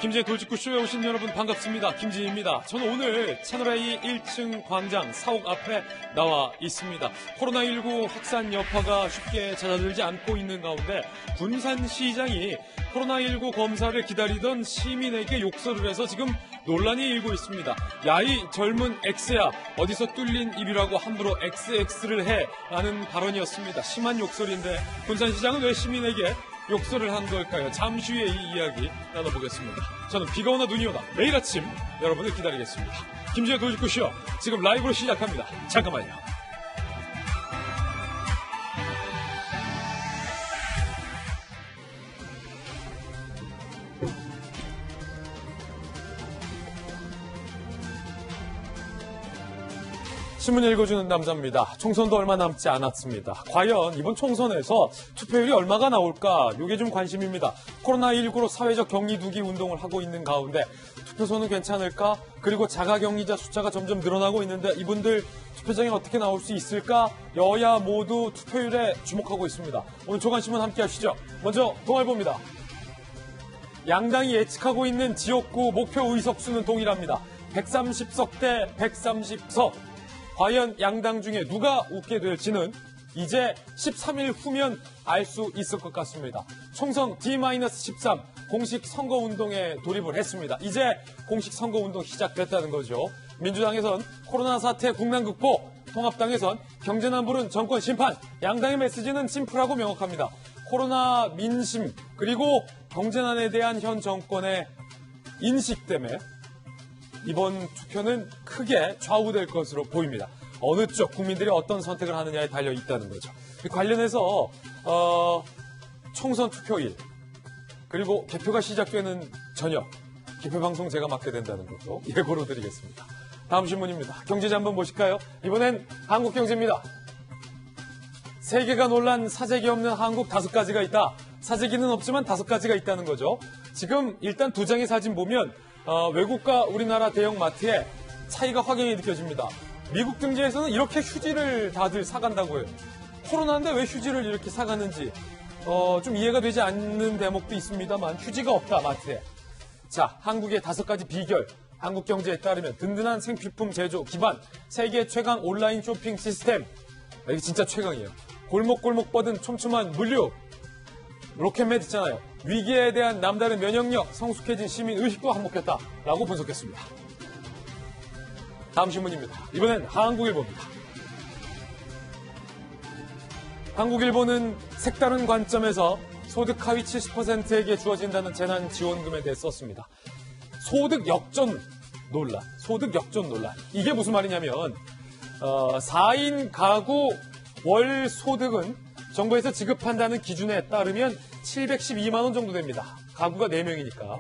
김지의 돌직구쇼에 오신 여러분 반갑습니다. 김지희입니다. 저는 오늘 채널A 1층 광장 사옥 앞에 나와 있습니다. 코로나19 확산 여파가 쉽게 잦아들지 않고 있는 가운데 군산시장이 코로나19 검사를 기다리던 시민에게 욕설을 해서 지금 논란이 일고 있습니다. 야, 이 젊은 X야, 어디서 뚫린 입이라고 함부로 XX를 해 라는 발언이었습니다. 심한 욕설인데 군산시장은 왜 시민에게 욕설을 한 걸까요? 잠시 후에 이 이야기 나눠보겠습니다. 저는 비가 오나 눈이 오나 매일 아침 여러분을 기다리겠습니다. 김지의 돌직구쇼 지금 라이브로 시작합니다. 잠깐만요. 신문 읽어주는 남자입니다. 총선도 얼마 남지 않았습니다. 과연 이번 총선에서 투표율이 얼마가 나올까? 이게 좀 관심입니다. 코로나19로 사회적 격리두기 운동을 하고 있는 가운데 투표소는 괜찮을까? 그리고 자가격리자 숫자가 점점 늘어나고 있는데 이분들 투표장에 어떻게 나올 수 있을까? 여야 모두 투표율에 주목하고 있습니다. 오늘 조간신문 함께 하시죠. 먼저 동아일보입니다. 양당이 예측하고 있는 지역구 목표 의석수는 동일합니다. 130석 대 130석. 과연 양당 중에 누가 웃게 될지는 이제 13일 후면 알 수 있을 것 같습니다. 총선 D-13 공식 선거운동에 돌입을 했습니다. 이제 공식 선거운동 시작됐다는 거죠. 민주당에선 코로나 사태 국난 극복, 통합당에선 경제난불은 정권 심판, 양당의 메시지는 심플하고 명확합니다. 코로나 민심 그리고 경제난에 대한 현 정권의 인식 때문에 이번 투표는 크게 좌우될 것으로 보입니다. 어느 쪽 국민들이 어떤 선택을 하느냐에 달려 있다는 거죠. 관련해서 총선 투표일 그리고 개표가 시작되는 저녁 개표방송 제가 맡게 된다는 것도 예고로 드리겠습니다. 다음 신문입니다. 경제지 한번 보실까요? 이번엔 한국경제입니다. 세계가 놀란 사재기 없는 한국 5가지가 있다. 사재기는 없지만 5가지가 있다는 거죠. 지금 일단 두 장의 사진 보면 외국과 우리나라 대형 마트에 차이가 확연히 느껴집니다. 미국 등지에서는 이렇게 휴지를 다들 사간다고 해요. 코로나인데 왜 휴지를 이렇게 사가는지 좀 이해가 되지 않는 대목도 있습니다만 휴지가 없다 마트에. 자, 한국의 5가지 비결. 한국경제에 따르면 든든한 생필품 제조 기반, 세계 최강 온라인 쇼핑 시스템. 이게 진짜 최강이에요. 골목골목 뻗은 촘촘한 물류. 로켓맨 있잖아요. 위기에 대한 남다른 면역력, 성숙해진 시민 의식도 한몫했다라고 분석했습니다. 다음 신문입니다. 이번엔 한국일보입니다. 한국일보는 색다른 관점에서 소득 하위 70%에게 주어진다는 재난지원금에 대해 썼습니다. 소득 역전 논란. 이게 무슨 말이냐면 4인 가구 월 소득은 정부에서 지급한다는 기준에 따르면 712만 원 정도 됩니다. 가구가 4명이니까.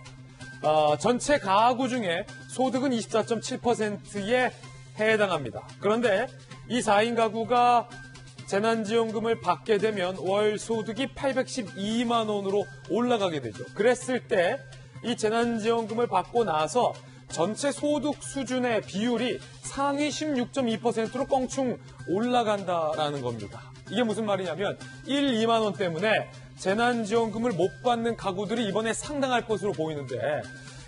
전체 가구 중에 소득은 24.7%에 해당합니다. 그런데 이 4인 가구가 재난지원금을 받게 되면 월 소득이 812만 원으로 올라가게 되죠. 그랬을 때 이 재난지원금을 받고 나서 전체 소득 수준의 비율이 상위 16.2%로 껑충 올라간다라는 겁니다. 이게 무슨 말이냐면 1, 2만 원 때문에 재난지원금을 못 받는 가구들이 이번에 상당할 것으로 보이는데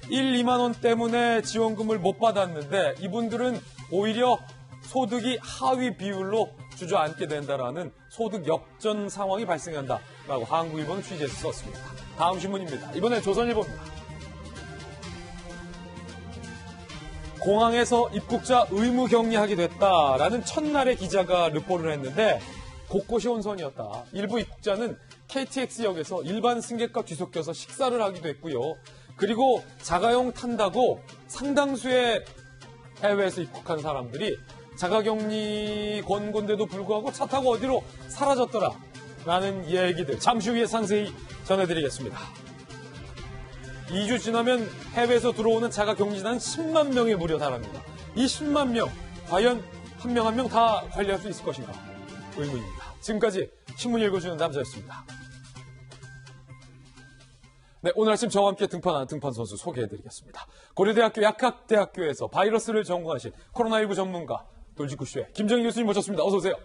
1, 2만 원 때문에 지원금을 못 받았는데 이분들은 오히려 소득이 하위 비율로 주저앉게 된다라는 소득 역전 상황이 발생한다라고 한국일보는 취재해서 썼습니다. 다음 신문입니다. 이번엔 조선일보입니다. 공항에서 입국자 의무 격리하게 됐다라는 첫날에 기자가 르포를 했는데 곳곳이 혼선이었다. 일부 입국자는 KTX역에서 일반 승객과 뒤섞여서 식사를 하기도 했고요. 그리고 자가용 탄다고 상당수의 해외에서 입국한 사람들이 자가격리 권고인데도 불구하고 차 타고 어디로 사라졌더라라는 얘기들 잠시 후에 상세히 전해드리겠습니다. 2주 지나면 해외에서 들어오는 자가격리자는 10만 명에 무려 달합니다. 이 10만 명 과연 한 명 한 명 다 관리할 수 있을 것인가 의문입니다. 지금까지 신문 읽어주는 남자였습니다. 네, 오늘 아침 저와 함께 등판한 등판 선수 소개해드리겠습니다. 고려대학교 약학대학교에서 바이러스를 전공하신 코로나19 전문가 돌직구쇼의 김정일 교수님 모셨습니다. 어서 오세요.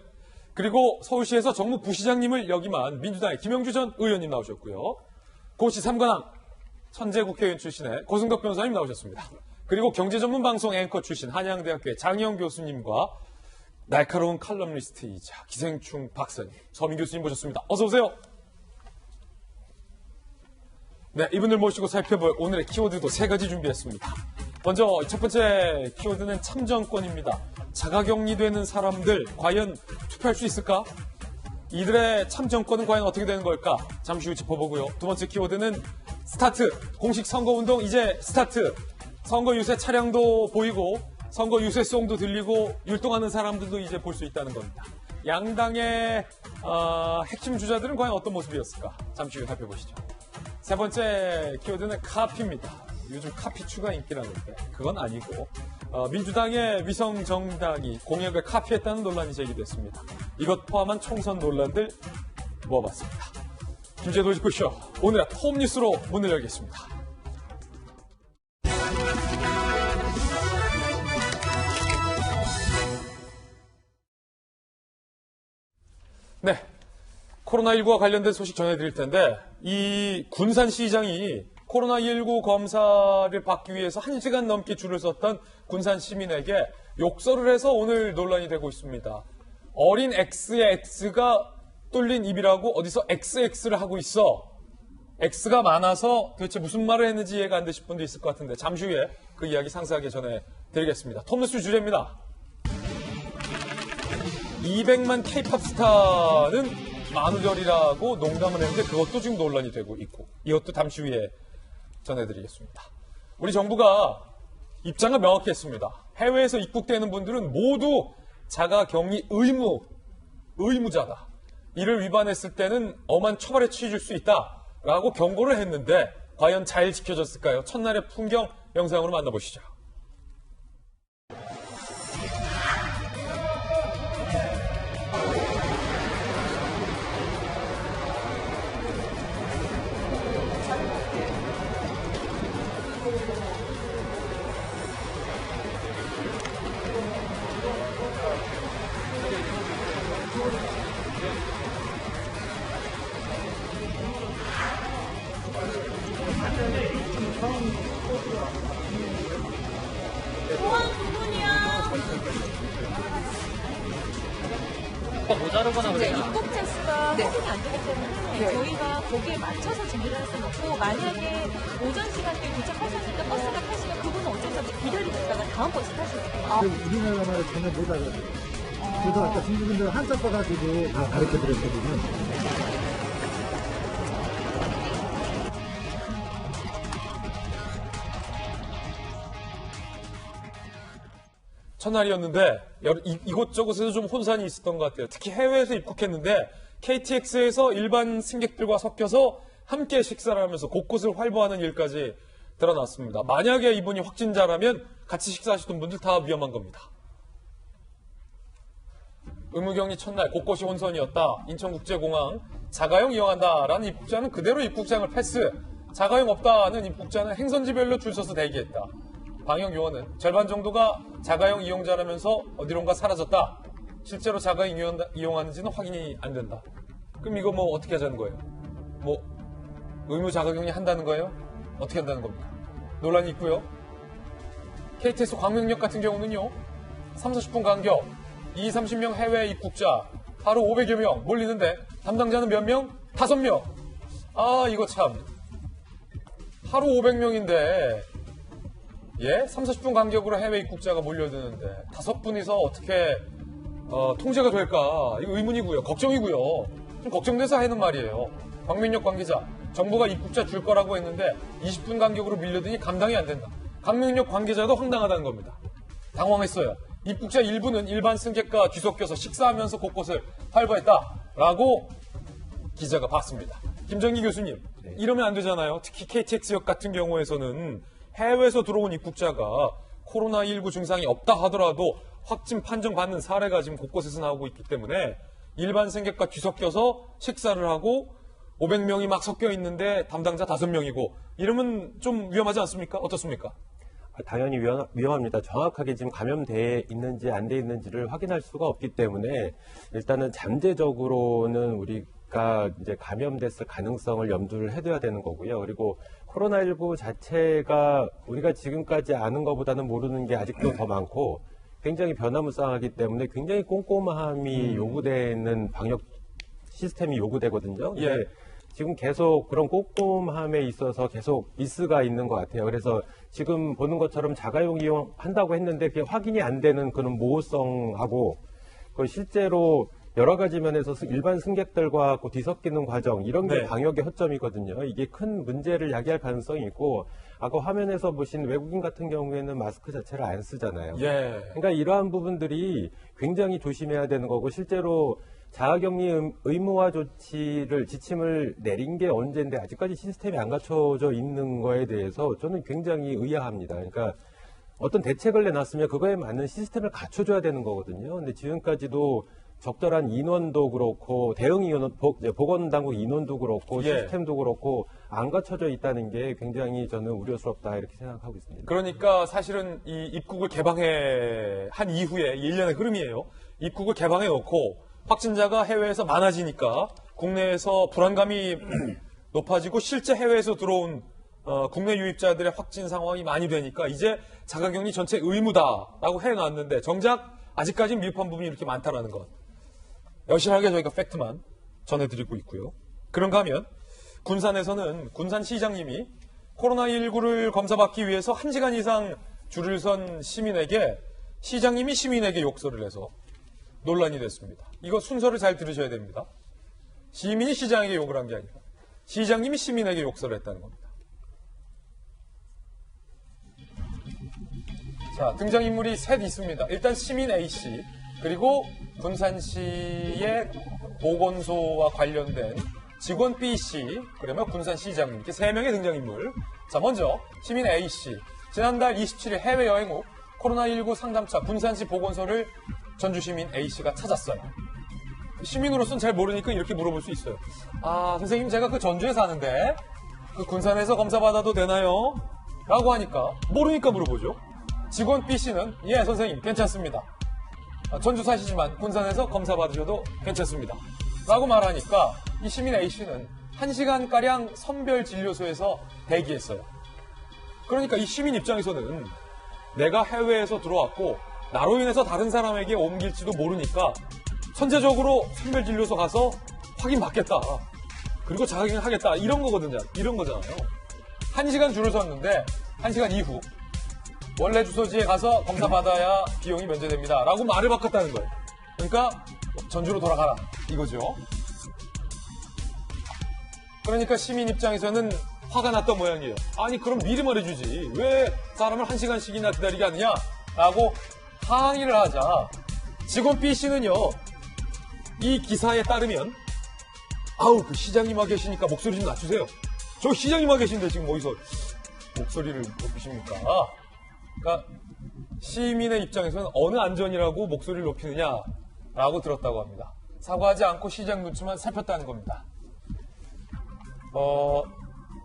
그리고 서울시에서 정무부시장님을 역임한 민주당의 김영주 전 의원님 나오셨고요. 고시 3관왕 천재 국회의원 출신의 고승덕 변호사님 나오셨습니다. 그리고 경제전문방송 앵커 출신 한양대학교의 장희영 교수님과 날카로운 칼럼니스트이자 기생충 박사님, 서민 교수님 모셨습니다. 어서 오세요. 네, 이분들 모시고 살펴볼 오늘의 키워드도 3가지 준비했습니다. 먼저 첫 번째 키워드는 참정권입니다. 자가격리되는 사람들 과연 투표할 수 있을까? 이들의 참정권은 과연 어떻게 되는 걸까? 잠시 후 짚어보고요. 두 번째 키워드는 스타트. 공식 선거운동 이제 스타트. 선거 유세 차량도 보이고 선거 유세송도 들리고 율동하는 사람들도 이제 볼 수 있다는 겁니다. 양당의 핵심 주자들은 과연 어떤 모습이었을까? 잠시 후에 살펴보시죠. 세 번째 키워드는 카피입니다. 요즘 카피추가 인기라는데 그건 아니고 민주당의 위성정당이 공약을 카피했다는 논란이 제기됐습니다. 이것 포함한 총선 논란들 모아봤습니다. 김재도 직구쇼 오늘의 톱뉴스로 문을 열겠습니다. 네, 코로나19와 관련된 소식 전해드릴 텐데 이 군산시장이 코로나19 검사를 받기 위해서 1시간 넘게 줄을 섰던 군산 시민에게 욕설을 해서 오늘 논란이 되고 있습니다. 어린 X의 X가 뚫린 입이라고 어디서 XX를 하고 있어. X가 많아서 도대체 무슨 말을 했는지 이해가 안 되실 분도 있을 것 같은데 잠시 후에 그 이야기 상세하게 전해드리겠습니다. 톱뉴스 주제입니다. 200만 K-팝 스타는 만우절이라고 농담을 했는데 그것도 지금 논란이 되고 있고 이것도 잠시 후에 전해드리겠습니다. 우리 정부가 입장을 명확히 했습니다. 해외에서 입국되는 분들은 모두 자가격리 의무자다. 이를 위반했을 때는 엄한 처벌에 취해줄 수 있다라고 경고를 했는데 과연 잘 지켜졌을까요? 첫날의 풍경 영상으로 만나보시죠. 이제 입국 테스트가 확인이 안 되기 때문에 저희가 거기에 맞춰서 준비를 할 수는 없고 만약에 오전 시간대에 도착하셨으니까 버스가 타시면 그분은 어쩔 수 없이 기다리고 있다가 다음 버스 타실 수 있어요. 우리나라 말을 전혀 못 알아요. 그래서 아까 친구분들 한자 써가지고 다 가르쳐 드렸거든요. 첫날이었는데 이곳저곳에서 좀 혼선이 있었던 것 같아요. 특히 해외에서 입국했는데 KTX에서 일반 승객들과 섞여서 함께 식사를 하면서 곳곳을 활보하는 일까지 드러났습니다. 만약에 이분이 확진자라면 같이 식사하시던 분들 다 위험한 겁니다. 의무격리 첫날 곳곳이 혼선이었다. 인천국제공항 자가용 이용한다라는 입국자는 그대로 입국장을 패스, 자가용 없다는 입국자는 행선지별로 줄 서서 대기했다. 방역요원은 절반 정도가 자가용 이용자라면서 어디론가 사라졌다. 실제로 자가용 이용하는지는 확인이 안 된다. 그럼 이거 뭐 어떻게 하자는 거예요? 뭐 의무 자가격리 한다는 거예요? 어떻게 한다는 겁니까? 논란이 있고요. KTX 광명역 같은 경우는요. 3, 40분 간격 30명 해외 입국자 하루 500여 명 몰리는데 담당자는 몇 명? 5명. 아 이거 참 하루 500명인데 3, 40분 간격으로 해외 입국자가 몰려드는데 5분이서 어떻게 통제가 될까? 이거 의문이고요. 걱정이고요. 좀 걱정돼서 하는 말이에요. 광명역 관계자, 정부가 입국자 줄 거라고 했는데 20분 간격으로 밀려드니 감당이 안 된다. 광명역 관계자도 황당하다는 겁니다. 당황했어요. 입국자 일부는 일반 승객과 뒤섞여서 식사하면서 곳곳을 활보했다라고 기자가 봤습니다. 김정기 교수님, 이러면 안 되잖아요. 특히 KTX역 같은 경우에서는 해외에서 들어온 입국자가 코로나19 증상이 없다 하더라도 확진 판정받는 사례가 지금 곳곳에서 나오고 있기 때문에 일반 승객과 뒤섞여서 식사를 하고 500명이 막 섞여 있는데 담당자 5명이고 이러면 좀 위험하지 않습니까? 어떻습니까? 당연히 위험합니다. 정확하게 지금 감염돼 있는지 안 돼 있는지를 확인할 수가 없기 때문에 일단은 잠재적으로는 우리 가 이제 감염됐을 가능성을 염두를 해둬야 되는 거고요. 그리고 코로나19 자체가 우리가 지금까지 아는 것보다는 모르는 게 아직도 더 많고 굉장히 변화무쌍하기 때문에 굉장히 꼼꼼함이 요구되는 방역 시스템이 요구되거든요. 예. 근데 지금 계속 그런 꼼꼼함에 있어서 계속 미스가 있는 것 같아요. 그래서 지금 보는 것처럼 자가용 이용한다고 했는데 그게 확인이 안 되는 그런 모호성하고 그 실제로 여러 가지 면에서 일반 승객들과 뒤섞이는 과정 이런 게 네. 방역의 허점이거든요. 이게 큰 문제를 야기할 가능성이 있고 아까 화면에서 보신 외국인 같은 경우에는 마스크 자체를 안 쓰잖아요. 예. 그러니까 이러한 부분들이 굉장히 조심해야 되는 거고 실제로 자가격리 의무화 조치를 지침을 내린 게 언제인데 아직까지 시스템이 안 갖춰져 있는 거에 대해서 저는 굉장히 의아합니다. 그러니까 어떤 대책을 내놨으면 그거에 맞는 시스템을 갖춰줘야 되는 거거든요. 근데 지금까지도 적절한 인원도 그렇고 대응 인원, 보건당국 인원도 그렇고 예. 시스템도 그렇고 안 갖춰져 있다는 게 굉장히 저는 우려스럽다 이렇게 생각하고 있습니다. 그러니까 사실은 이 입국을 한 이후에 1년의 흐름이에요. 입국을 개방해 놓고 확진자가 해외에서 많아지니까 국내에서 불안감이 높아지고 실제 해외에서 들어온 국내 유입자들의 확진 상황이 많이 되니까 이제 자가격리 전체 의무다라고 해놨는데 정작 아직까지 미흡한 부분이 이렇게 많다라는 것. 여실하게 저희가 팩트만 전해드리고 있고요. 그런가 하면 군산에서는 군산시장님이 코로나19를 검사받기 위해서 1시간 이상 줄을 선 시민에게 시장님이 시민에게 욕설을 해서 논란이 됐습니다. 이거 순서를 잘 들으셔야 됩니다. 시민이 시장에게 욕을 한 게 아니라 시장님이 시민에게 욕설을 했다는 겁니다. 자, 등장인물이 셋 있습니다. 일단 시민 A씨, 그리고 군산시의 보건소와 관련된 직원 B씨, 그러면 군산시장님, 이렇게 3명의 등장인물. 자, 먼저 시민 A씨, 지난달 27일 해외여행 후 코로나19 상담차 군산시 보건소를 전주시민 A씨가 찾았어요. 시민으로서는 잘 모르니까 이렇게 물어볼 수 있어요. 아, 선생님, 제가 그 전주에 사는데 그 군산에서 검사 받아도 되나요? 라고 하니까 모르니까 물어보죠. 직원 B씨는 예, 선생님, 괜찮습니다. 전주 사시지만 군산에서 검사 받으셔도 괜찮습니다. 라고 말하니까 이 시민 A씨는 1시간가량 선별 진료소에서 대기했어요. 그러니까 이 시민 입장에서는 내가 해외에서 들어왔고 나로 인해서 다른 사람에게 옮길지도 모르니까 선제적으로 선별 진료소 가서 확인받겠다. 그리고 자가격리 하겠다. 이런 거거든요. 이런 거잖아요. 1시간 줄을 섰는데 1시간 이후 원래 주소지에 가서 검사 받아야 비용이 면제됩니다. 라고 말을 바꿨다는 거예요. 그러니까 전주로 돌아가라. 이거죠. 그러니까 시민 입장에서는 화가 났던 모양이에요. 아니 그럼 미리 말해주지. 왜 사람을 1시간씩이나 기다리게 하느냐? 라고 항의를 하자 직원 B씨는요. 이 기사에 따르면 아우 그 시장님 와 계시니까 목소리 좀 낮추세요. 저 시장님 와 계신데 지금 어디서 목소리를 높이십니까? 그러니까 시민의 입장에서는 어느 안전이라고 목소리를 높이느냐라고 들었다고 합니다. 사과하지 않고 시장 눈치만 살폈다는 겁니다.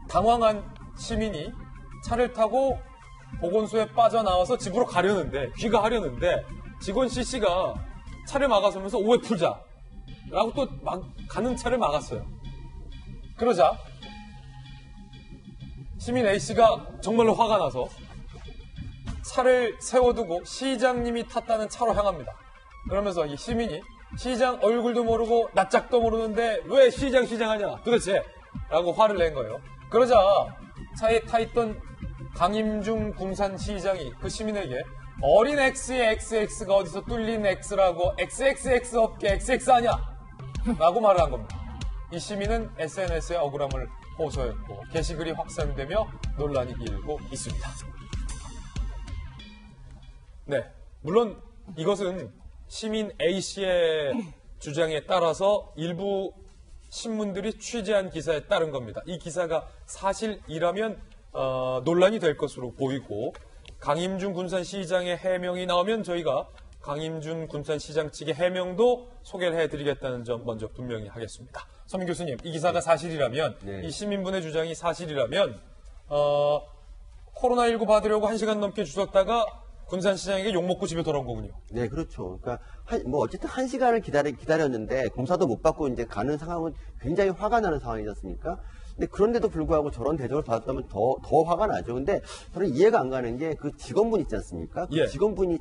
당황한 시민이 차를 타고 보건소에 빠져나와서 집으로 가려는데 귀가하려는데 직원 C씨가 차를 막아서면서 오해 풀자라고 또 가는 차를 막았어요. 그러자 시민 A씨가 정말로 화가 나서 차를 세워두고 시장님이 탔다는 차로 향합니다. 그러면서 이 시민이 시장 얼굴도 모르고 낯짝도 모르는데 왜 시장 하냐 도대체 라고 화를 낸 거예요. 그러자 차에 타있던 강임중 군산시장이 그 시민에게 어린 X의 XX가 어디서 뚫린 X라고 XXX 업계 XX 아냐 라고 말을 한 겁니다. 이 시민은 SNS에 억울함을 호소했고 게시글이 확산되며 논란이 일고 있습니다. 네, 물론 이것은 시민 A씨의 주장에 따라서 일부 신문들이 취재한 기사에 따른 겁니다. 이 기사가 사실이라면 논란이 될 것으로 보이고 강임준 군산시장의 해명이 나오면 저희가 강임준 군산시장 측의 해명도 소개를 해드리겠다는 점 먼저 분명히 하겠습니다. 서민 교수님, 이 기사가 사실이라면 네. 이 시민분의 주장이 사실이라면 코로나19 받으려고 1시간 넘게 주셨다가 군산시장에게 욕먹고 집에 돌아온 거군요. 네, 그렇죠. 그러니까 뭐 어쨌든 1시간을 기다렸는데 검사도 못 받고 이제 가는 상황은 굉장히 화가 나는 상황이지 않습니까? 근데 그런데도 불구하고 저런 대접을 받았다면 더 화가 나죠. 근데 저는 이해가 안 가는 게 그 직원분 있지 않습니까? 그 예. 직원분이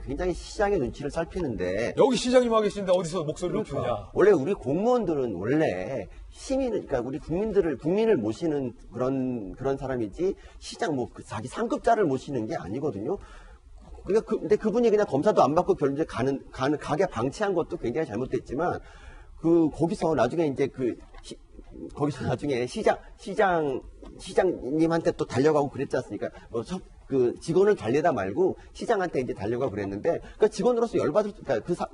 굉장히 시장의 눈치를 살피는데 여기 시장님 와 계시는데 어디서 목소리를 그러니까 높이냐. 원래 우리 공무원들은 원래 그러니까 우리 국민을 모시는 그런 사람이지 시장 뭐 자기 상급자를 모시는 게 아니거든요. 그러니까 근데 그분이 그냥 검사도 안 받고 결국에 가는 가게 방치한 것도 굉장히 잘못됐지만 거기서 나중에 이제 거기서 나중에 시장님한테 또 달려가고 그랬지 않습니까? 그 직원을 달래다 말고 시장한테 이제 달려가고 그랬는데 그 직원으로서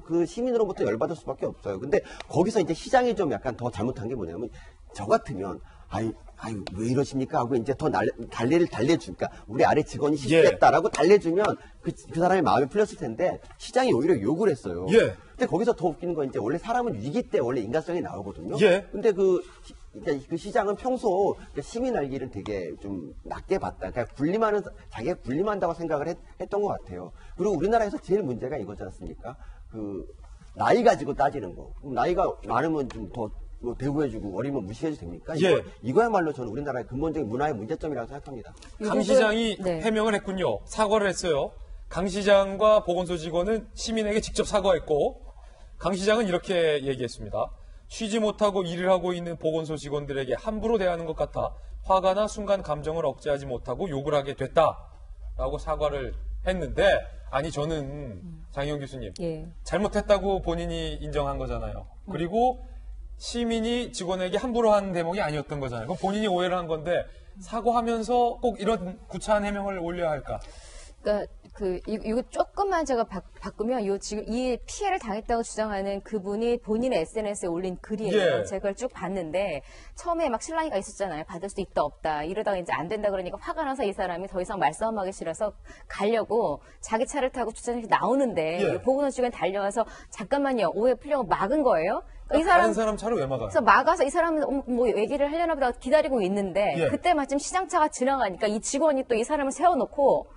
그 시민으로부터 열받을 수밖에 없어요. 근데 거기서 이제 시장이 좀 약간 더 잘못한 게 뭐냐면 저 같으면 아유 왜 이러십니까 하고 이제 더 달래주니까 우리 아래 직원이 실수했다라고 달래주면 그 사람의 마음이 풀렸을 텐데 시장이 오히려 욕을 했어요. 예. 근데 거기서 더 웃기는 건 이제 원래 사람은 위기 때 원래 인간성이 나오거든요. 예. 근데 그 시장은 평소 시민 알기를 되게 좀 낮게 봤다. 그러니까 자기가 군림한다고 생각을 했던 것 같아요. 그리고 우리나라에서 제일 문제가 이거지 않습니까? 나이 가지고 따지는 거. 그럼 나이가 많으면 좀 더 대우해주고 어리면 무시해도 됩니까? 예. 이거야말로 저는 우리나라의 근본적인 문화의 문제점이라고 생각합니다. 강 시장이 네. 해명을 했군요. 사과를 했어요. 강 시장과 보건소 직원은 시민에게 직접 사과했고 강 시장은 이렇게 얘기했습니다. 쉬지 못하고 일을 하고 있는 보건소 직원들에게 함부로 대하는 것 같아 화가 나 순간 감정을 억제하지 못하고 욕을 하게 됐다라고 사과를 했는데 아니 저는 장희영 교수님 예. 잘못했다고 본인이 인정한 거잖아요. 그리고 시민이 직원에게 함부로 한 대목이 아니었던 거잖아요. 그럼 본인이 오해를 한 건데 사과하면서 꼭 이런 구차한 해명을 올려야 할까? 그러니까 이거 조금만 제가 바꾸면 지금 이 피해를 당했다고 주장하는 그분이 본인의 SNS에 올린 글이에요. 예. 제가 그걸 쭉 봤는데 처음에 막 실랑이가 있었잖아요. 받을 수 있다 없다 이러다가 이제 안 된다 그러니까 화가 나서 이 사람이 더 이상 말싸움하기 싫어서 가려고 자기 차를 타고 주차장에서 나오는데 예. 보건소 직원이 달려와서 잠깐만요 오해 풀려고 막은 거예요. 이 다른 사람 차를 왜 막아요? 그래서 막아서 이 사람은 뭐 얘기를 하려나 보다 기다리고 있는데 예. 그때 마침 시장차가 지나가니까 이 직원이 또 이 사람을 세워놓고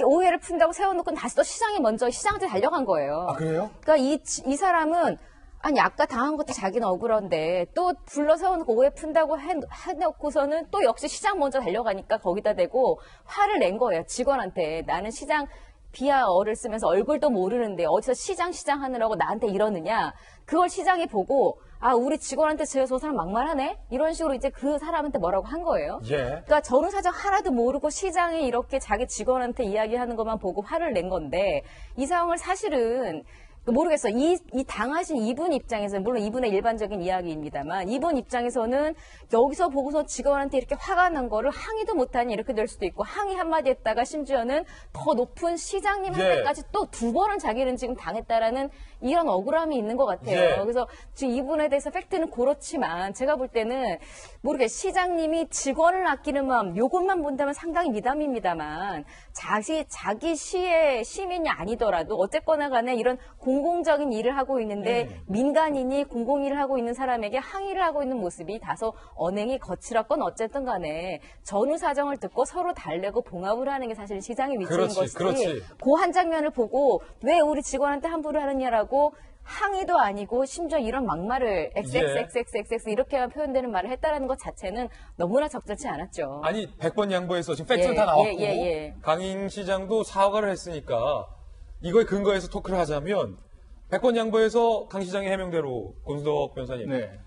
오해를 푼다고 세워놓고 다시 또 시장한테 달려간 거예요. 아, 그래요? 그러니까 이 사람은 아니 아까 당한 것도 자기는 억울한데 또 불러 세워놓고 오해 푼다고 해놓고서는 또 역시 시장 먼저 달려가니까 거기다 대고 화를 낸 거예요. 직원한테 나는 시장 비하어를 쓰면서 얼굴도 모르는데 어디서 시장 하느라고 나한테 이러느냐. 그걸 시장이 보고 우리 직원한테 저 사람 막말하네? 이런 식으로 이제 그 사람한테 뭐라고 한 거예요. 예. 그러니까 전후사정 하나도 모르고 시장이 이렇게 자기 직원한테 이야기하는 것만 보고 화를 낸 건데 이 상황을 사실은 모르겠어요. 이 당하신 이분 입장에서는 물론 이분의 일반적인 이야기입니다만 이분 입장에서는 여기서 보고서 직원한테 이렇게 화가 난 거를 항의도 못하니 이렇게 될 수도 있고 항의 한마디 했다가 심지어는 더 높은 시장님한테까지 또 두 번은 자기는 지금 당했다라는 이런 억울함이 있는 것 같아요. 예. 그래서 지금 이분에 대해서 팩트는 그렇지만 제가 볼 때는 시장님이 직원을 아끼는 마음 요것만 본다면 상당히 미담입니다만 자기 시의 시민이 아니더라도 어쨌거나 간에 이런 공공적인 일을 하고 있는데 민간인이 공공일을 하고 있는 사람에게 항의를 하고 있는 모습이 다소 언행이 거칠었건 어쨌든 간에 전후 사정을 듣고 서로 달래고 봉합을 하는 게 사실 시장의 위치인 것이지 그렇지. 그 한 장면을 보고 왜 우리 직원한테 함부로 하느냐라고 항의도 아니고 심지어 이런 막말을 XXXXX 이렇게만 표현되는 말을 했다라는 것 자체는 너무나 적절치 않았죠. 아니 100번 양보해서 지금 팩트는 예, 다 나왔고 예. 강인 시장도 사과를 했으니까 이거에 근거해서 토크를 하자면 100번 양보해서 강 시장의 해명대로 권순덕 변호사님 네.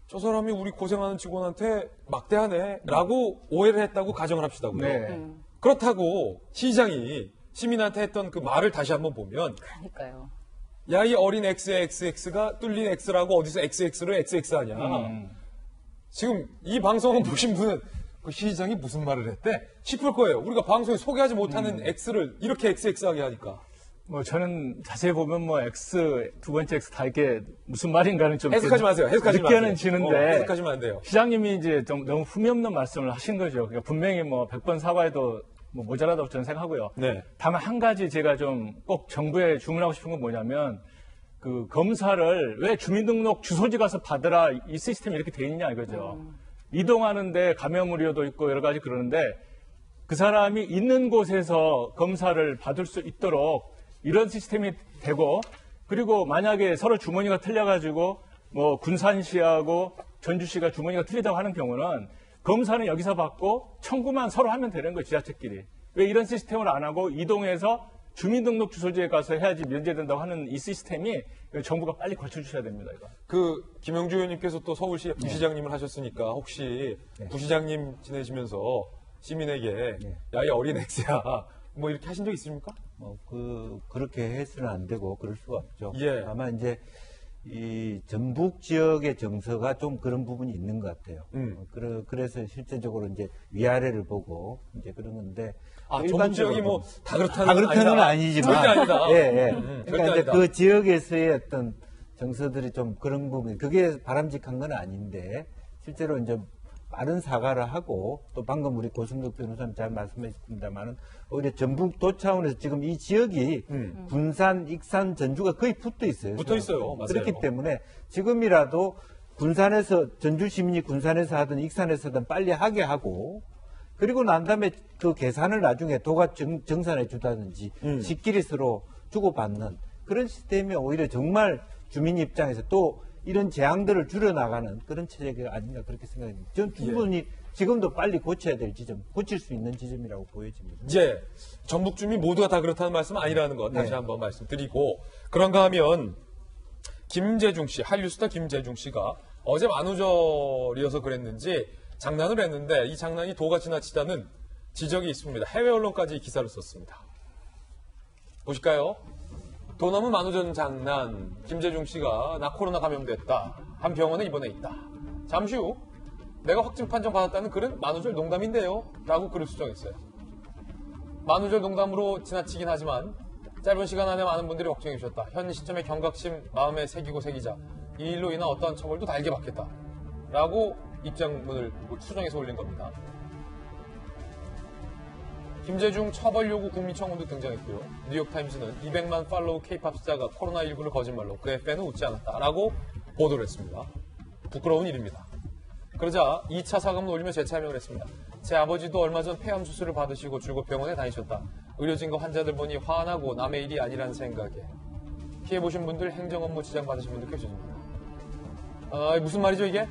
저 사람이 우리 고생하는 직원한테 막대하네 라고 오해를 했다고 가정을 합시다고요. 네. 그렇다고 시장이 시민한테 했던 그 말을 다시 한번 보면 그러니까요. 야 이 어린 XXX가 뚫린 X라고 어디서 XX를 XX 하냐. 지금 이 방송을 보신 분은 그 시장이 무슨 말을 했대 싶을 거예요. 우리가 방송에 소개하지 못하는 X를 이렇게 XX하게 하니까. 저는 자세히 보면 X, 두 번째 X 다 이렇게 무슨 말인가는 좀. 해석하지 마세요. 해석하지 마세요. 느껴는 지는데. 해석하시면 안 돼요. 시장님이 이제 좀 너무 흠이 없는 말씀을 하신 거죠. 그러니까 분명히 100번 사과해도 모자라다고 저는 생각하고요. 네. 다만 한 가지 제가 좀 꼭 정부에 주문하고 싶은 건 뭐냐면 그 검사를 왜 주민등록 주소지 가서 받으라 이 시스템이 이렇게 돼 있냐 이거죠. 이동하는데 감염 우려도 있고 여러 가지 그러는데 그 사람이 있는 곳에서 검사를 받을 수 있도록 이런 시스템이 되고, 그리고 만약에 서로 주머니가 틀려가지고 뭐 군산시하고 전주시가 주머니가 틀리다고 하는 경우는 검사는 여기서 받고 청구만 서로 하면 되는 거예요, 지자체끼리. 왜 이런 시스템을 안 하고 이동해서 주민등록 주소지에 가서 해야지 면제된다고 하는 이 시스템이 정부가 빨리 고쳐주셔야 됩니다, 이거. 김영주 의원님께서 또 서울시 부시장님을 하셨으니까 혹시 부시장님 지내시면서 시민에게 야, 이 어린 엑스야 뭐 이렇게 하신 적 있습니까? 그렇게 해서는 안 되고 그럴 수가 없죠. 예. 다만 이제 이 전북 지역의 정서가 좀 그런 부분이 있는 것 같아요. 그래서 실제적으로 이제 위아래를 보고 이제 그런 건데. 전북 지역이 뭐 다 그렇다는 다 그렇다는 건 아니다. 아니지만. 절대 아니다. 예, 예. 절대 그러니까 이제 아니다. 그 지역에서의 어떤 정서들이 좀 그런 부분, 그게 바람직한 건 아닌데, 실제로 이제 빠른 사과를 하고, 또 방금 우리 고승덕 변호사님 잘 말씀하셨습니다만은, 오히려 전북도 차원에서 지금 이 지역이 군산, 익산, 전주가 거의 붙어 있어요. 붙어 있어요. 맞아요. 그렇기 때문에 지금이라도 군산에서, 전주 시민이 군산에서 하든 익산에서 하든 빨리 하게 하고, 그리고 난 다음에 그 계산을 나중에 도가 정산해 주다든지, 시끼리 서로 주고받는 그런 시스템이 오히려 정말 주민 입장에서 또 이런 재앙들을 줄여나가는 그런 체제가 아닌가 그렇게 생각합니다. 저는 충분히 지금도 빨리 고쳐야 될 지점, 고칠 수 있는 지점이라고 보여집니다. 예, 전북 주민 모두가 다 그렇다는 말씀 아니라는 거 다시 한번 말씀드리고, 그런가 하면 김재중 씨, 한류스타 김재중 씨가 어제 만우절이어서 그랬는지 장난을 했는데 이 장난이 도가 지나치다는 지적이 있습니다. 해외 언론까지 기사를 썼습니다. 보실까요? 도 넘은 만우절 장난, 김재중 씨가 나 코로나 감염됐다, 한 병원에 입원해 있다. 잠시 후 내가 확진 판정 받았다는 글은 만우절 농담인데요 라고 글을 수정했어요. 만우절 농담으로 지나치긴 하지만 짧은 시간 안에 많은 분들이 걱정해 주셨다. 현 시점에 경각심 마음에 새기고 새기자. 이 일로 인한 어떠한 처벌도 달게 받겠다 라고 입장문을 수정해서 올린 겁니다. 김재중 처벌 요구 국민청원도 등장했고요. 뉴욕타임스는 200만 팔로우 K-팝 스타가 코로나19를 거짓말로 그의 팬은 웃지 않았다라고 보도를 했습니다. 부끄러운 일입니다. 그러자 2차 사과문 올리며 재차명을 했습니다. 제 아버지도 얼마 전 폐암 수술을 받으시고 줄곧 병원에 다니셨다. 의료진과 환자들 보니 화나고 남의 일이 아니라는 생각에 피해보신 분들, 행정 업무 지장 받으신 분들께 죄송합니다. 무슨 말이죠 이게?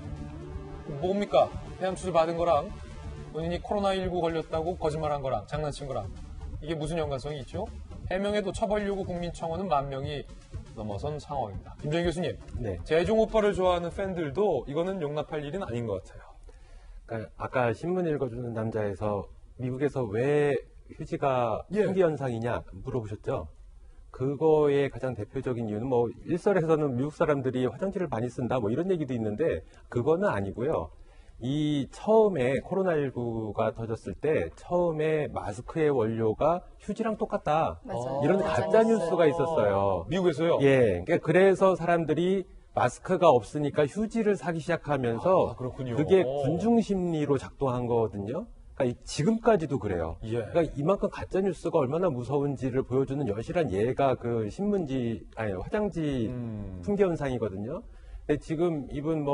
뭡니까? 폐암 수술 받은 거랑 본인이 코로나19 걸렸다고 거짓말한 거랑 장난친 거랑 이게 무슨 연관성이 있죠? 해명에도 처벌 요구 국민청원은 10,000명이 넘어선 상황입니다. 김정희 교수님, 네. 재중 오빠를 좋아하는 팬들도 이거는 용납할 일은 아닌 것 같아요. 그러니까 아까 신문 읽어주는 남자에서 미국에서 왜 휴지가 신기 현상이냐 물어보셨죠? 그거의 가장 대표적인 이유는 뭐 일설에서는 미국 사람들이 화장지를 많이 쓴다 뭐 이런 얘기도 있는데 그거는 아니고요. 이 처음에 코로나19가 터졌을 때 처음에 마스크의 원료가 휴지랑 똑같다. 맞아요. 이런 가짜 뉴스가 있었어요. 미국에서요? 예. 그러니까 그래서 사람들이 마스크가 없으니까 휴지를 사기 시작하면서 그렇군요. 그게 군중 심리로 작동한 거거든요. 그러니까 지금까지도 그래요. 예. 그러니까 이만큼 가짜 뉴스가 얼마나 무서운지를 보여주는 여실한 예가 그 화장지 풍기 현상이거든요. 근데 지금 이분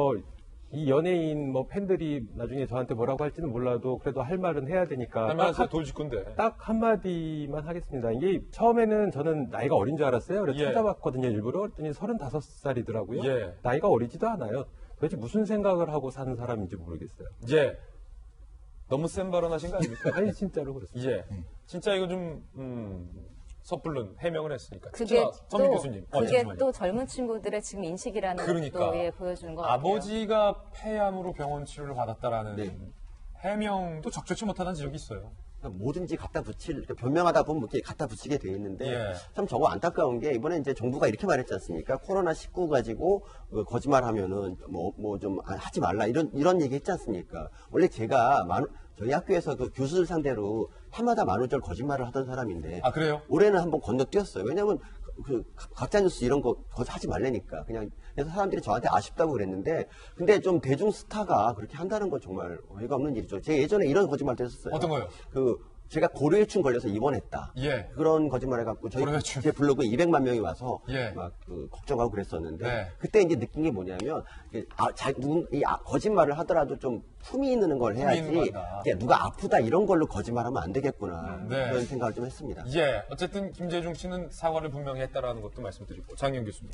이 연예인 팬들이 나중에 저한테 뭐라고 할지는 몰라도 그래도 할 말은 해야 되니까 할만해서 돌직군데. 딱 한마디만 하겠습니다. 이게 처음에는 저는 나이가 어린 줄 알았어요. 그래서 찾아봤거든요, 일부러. 그랬더니 35살이더라고요. 예. 나이가 어리지도 않아요. 도대체 무슨 생각을 하고 사는 사람인지 모르겠어요. 예. 너무 센 발언하신 거 아닙니까? 아니, 진짜로 그렇습니다. 예. 진짜 이거 좀 섣불른 해명을 했으니까. 그게 선민 교수님. 그게 또 젊은 친구들의 지금 인식이라는 그러니까. 것도 보여주는 것 같아요. 아버지가 폐암으로 병원 치료를 받았다라는 해명도 적절치 못하다는 지적이 있어요. 그러니까 뭐든지 갖다 그러니까 변명하다 보면 이렇게 갖다 붙이게 돼 있는데 참 저거 안타까운 게 이번에 이제 정부가 이렇게 말했지 않습니까? 코로나19 가지고 거짓말하면은 뭐 좀 하지 말라 이런 얘기 했지 않습니까? 원래 제가 저희 학교에서 그 교수들 상대로 해마다 만우절 거짓말을 하던 사람인데 아 그래요? 올해는 한번 건너뛰었어요. 왜냐하면 그 가짜뉴스 이런 거 하지 말라니까 그냥 그래서 사람들이 저한테 아쉽다고 그랬는데 근데 좀 대중 스타가 그렇게 한다는 건 정말 어이가 없는 일이죠. 제가 예전에 이런 거짓말도 했었어요. 어떤 거요? 그 제가 고려혈충 걸려서 입원했다. 예. 그런 거짓말 해갖고 저희 고려혈충. 제 블로그에 200만 명이 와서 예. 막 걱정하고 그랬었는데 네. 그때 이제 느낀 게 뭐냐면 거짓말을 하더라도 좀 품위 있는 걸 해야지 품위 있는 거다. 이게 누가 아프다 이런 걸로 거짓말하면 안 되겠구나 네. 그런 생각을 좀 했습니다. 예. 어쨌든 김재중 씨는 사과를 분명히 했다라는 것도 말씀드리고 장영 교수님.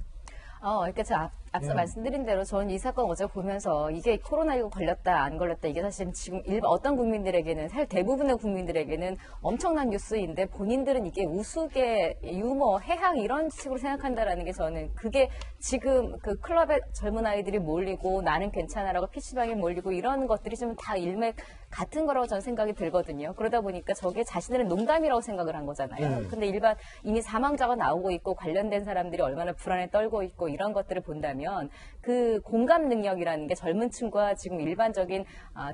그러니까 제가 앞서 말씀드린 대로 저는 이 사건 어제 보면서 이게 코로나19 걸렸다 안 걸렸다 이게 사실 지금 어떤 국민들에게는 사실 대부분의 국민들에게는 엄청난 뉴스인데 본인들은 이게 우스개, 유머, 해학 이런 식으로 생각한다라는 게 저는 그게 지금 그 클럽에 젊은 아이들이 몰리고 나는 괜찮아라고 PC방에 몰리고 이런 것들이 좀 다 일맥 같은 거라고 저는 생각이 들거든요. 그러다 보니까 저게 자신들은 농담이라고 생각을 한 거잖아요. 근데 이미 사망자가 나오고 있고 관련된 사람들이 얼마나 불안에 떨고 있고 이런 것들을 본다면 그 공감 능력이라는 게 젊은 층과 지금 일반적인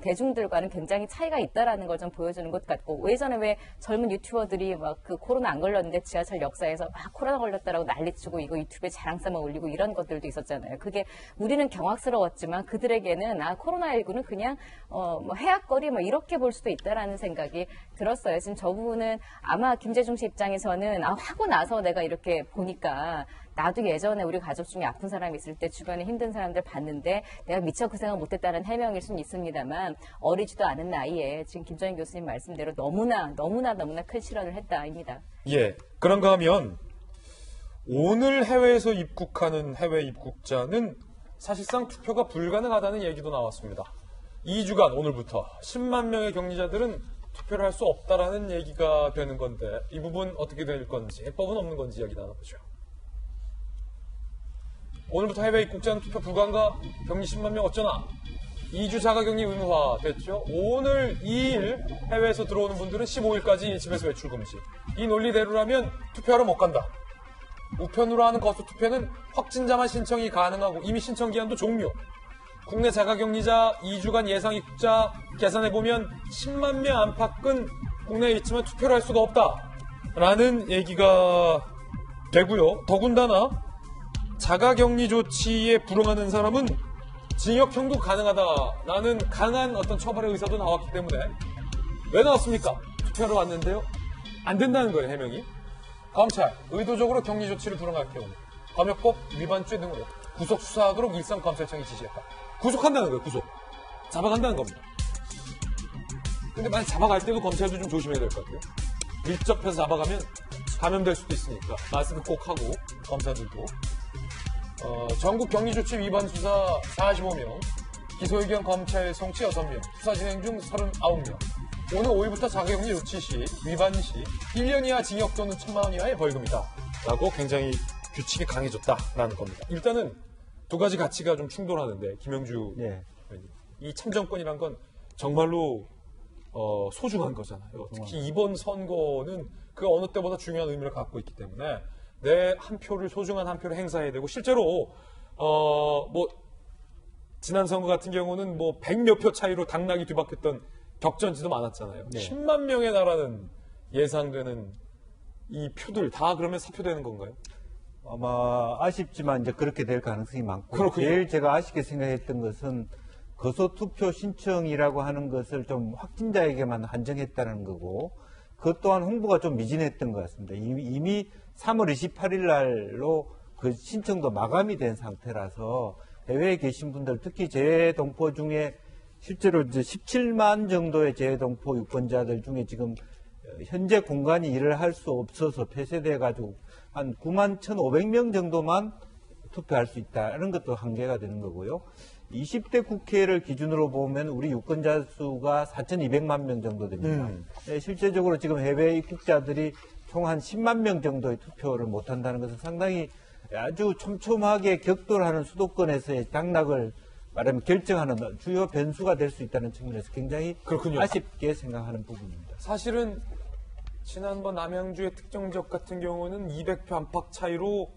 대중들과는 굉장히 차이가 있다라는 걸 좀 보여주는 것 같고 예전에 왜 젊은 유튜버들이 막 그 코로나 안 걸렸는데 지하철 역사에서 코로나 걸렸다라고 난리치고 이거 유튜브에 자랑 삼아 올리고 이런 것들도 있었잖아요. 그게 우리는 경악스러웠지만 그들에게는 코로나19는 그냥 뭐 해악거리 뭐 이렇게 볼 수도 있다라는 생각이 들었어요. 지금 저 부분은 아마 김재중 씨 입장에서는 하고 나서 내가 이렇게 보니까 나도 예전에 우리 가족 중에 아픈 사람이 있을 때 주변에 힘든 사람들 봤는데 내가 미처 그 생각 못했다는 해명일 수는 있습니다만 어리지도 않은 나이에 지금 김정인 교수님 말씀대로 너무나 큰 실언을 했다입니다. 예. 그런가 하면 오늘 해외에서 입국하는 해외 입국자는 사실상 투표가 불가능하다는 얘기도 나왔습니다. 2주간 오늘부터 10만 명의 격리자들은 투표를 할 수 없다라는 얘기가 되는 건데 이 부분 어떻게 될 건지 해법은 없는 건지 이야기 나눠보죠. 오늘부터 해외 입국자는 투표 불가인가? 격리 10만 명 어쩌나? 2주 자가격리 의무화 됐죠. 오늘 2일 해외에서 들어오는 분들은 15일까지 집에서 외출 금지. 이 논리대로라면 투표하러 못 간다. 우편으로 하는 거소 투표는 확진자만 신청이 가능하고 이미 신청 기한도 종료. 국내 자가격리자 2주간 예상 입국자 계산해보면 10만 명 안팎은 국내에 있지만 투표를 할 수가 없다라는 얘기가 되고요. 더군다나 자가격리 조치에 불응하는 사람은 징역형도 가능하다라는 강한 어떤 처벌의 의사도 나왔기 때문에 왜 나왔습니까? 투표하러 왔는데요. 안 된다는 거예요, 해명이. 검찰, 의도적으로 격리 조치를 불응할 경우 검역법 위반죄 등으로 구속 수사하도록 일선검찰청이 지시했다. 구속한다는 거예요, 구속. 잡아간다는 겁니다. 근데 만약 잡아갈 때도 검찰도 좀 조심해야 될 것 같아요. 밀접해서 잡아가면 감염될 수도 있으니까 마스크 꼭 하고 검사들도. 전국 격리조치 위반 수사 45명, 기소 의견 검찰 송치 6명, 수사 진행 중 39명. 오늘 5일부터 자가격리 조치 시, 위반 시 1년 이하 징역 또는 1,000만 원 이하의 벌금이다. 라고 굉장히 규칙이 강해졌다라는 겁니다. 일단은 두 가지 가치가 좀 충돌하는데 김영주 의원님. 이 참정권이란 건 정말로 소중한 거잖아요. 특히 이번 선거는 그 어느 때보다 중요한 의미를 갖고 있기 때문에 내 한 표를 소중한 한 표를 행사해야 되고 실제로 뭐 지난 선거 같은 경우는 뭐 100몇 표 차이로 당락이 뒤바뀌었던 격전지도 많았잖아요. 10만 명에 달하는 예상되는 이 표들 다 그러면 사표되는 건가요? 아마 아쉽지만 이제 그렇게 될 가능성이 많고 그렇군요. 제일 제가 아쉽게 생각했던 것은 거소투표 신청이라고 하는 것을 좀 확진자에게만 한정했다는 거고 그것 또한 홍보가 좀 미진했던 것 같습니다. 이미 3월 28일 날로 그 신청도 마감이 된 상태라서 해외에 계신 분들 특히 재동포 중에 실제로 이제 17만 정도의 재동포 유권자들 중에 지금 현재 공간이 일을 할 수 없어서 폐쇄돼 가지고 한 9만 1,500명 정도만 투표할 수 있다는 것도 한계가 되는 거고요. 20대 국회를 기준으로 보면 우리 유권자 수가 4,200만 명 정도 됩니다. 네, 실제적으로 지금 해외 입국자들이 총 한 10만 명 정도의 투표를 못한다는 것은 상당히 아주 촘촘하게 격돌하는 수도권에서의 당락을 말하면 결정하는 주요 변수가 될 수 있다는 측면에서 굉장히 그렇군요. 아쉽게 생각하는 부분입니다. 사실은 지난번 남양주의 특정 지역 같은 경우는 200표 안팎 차이로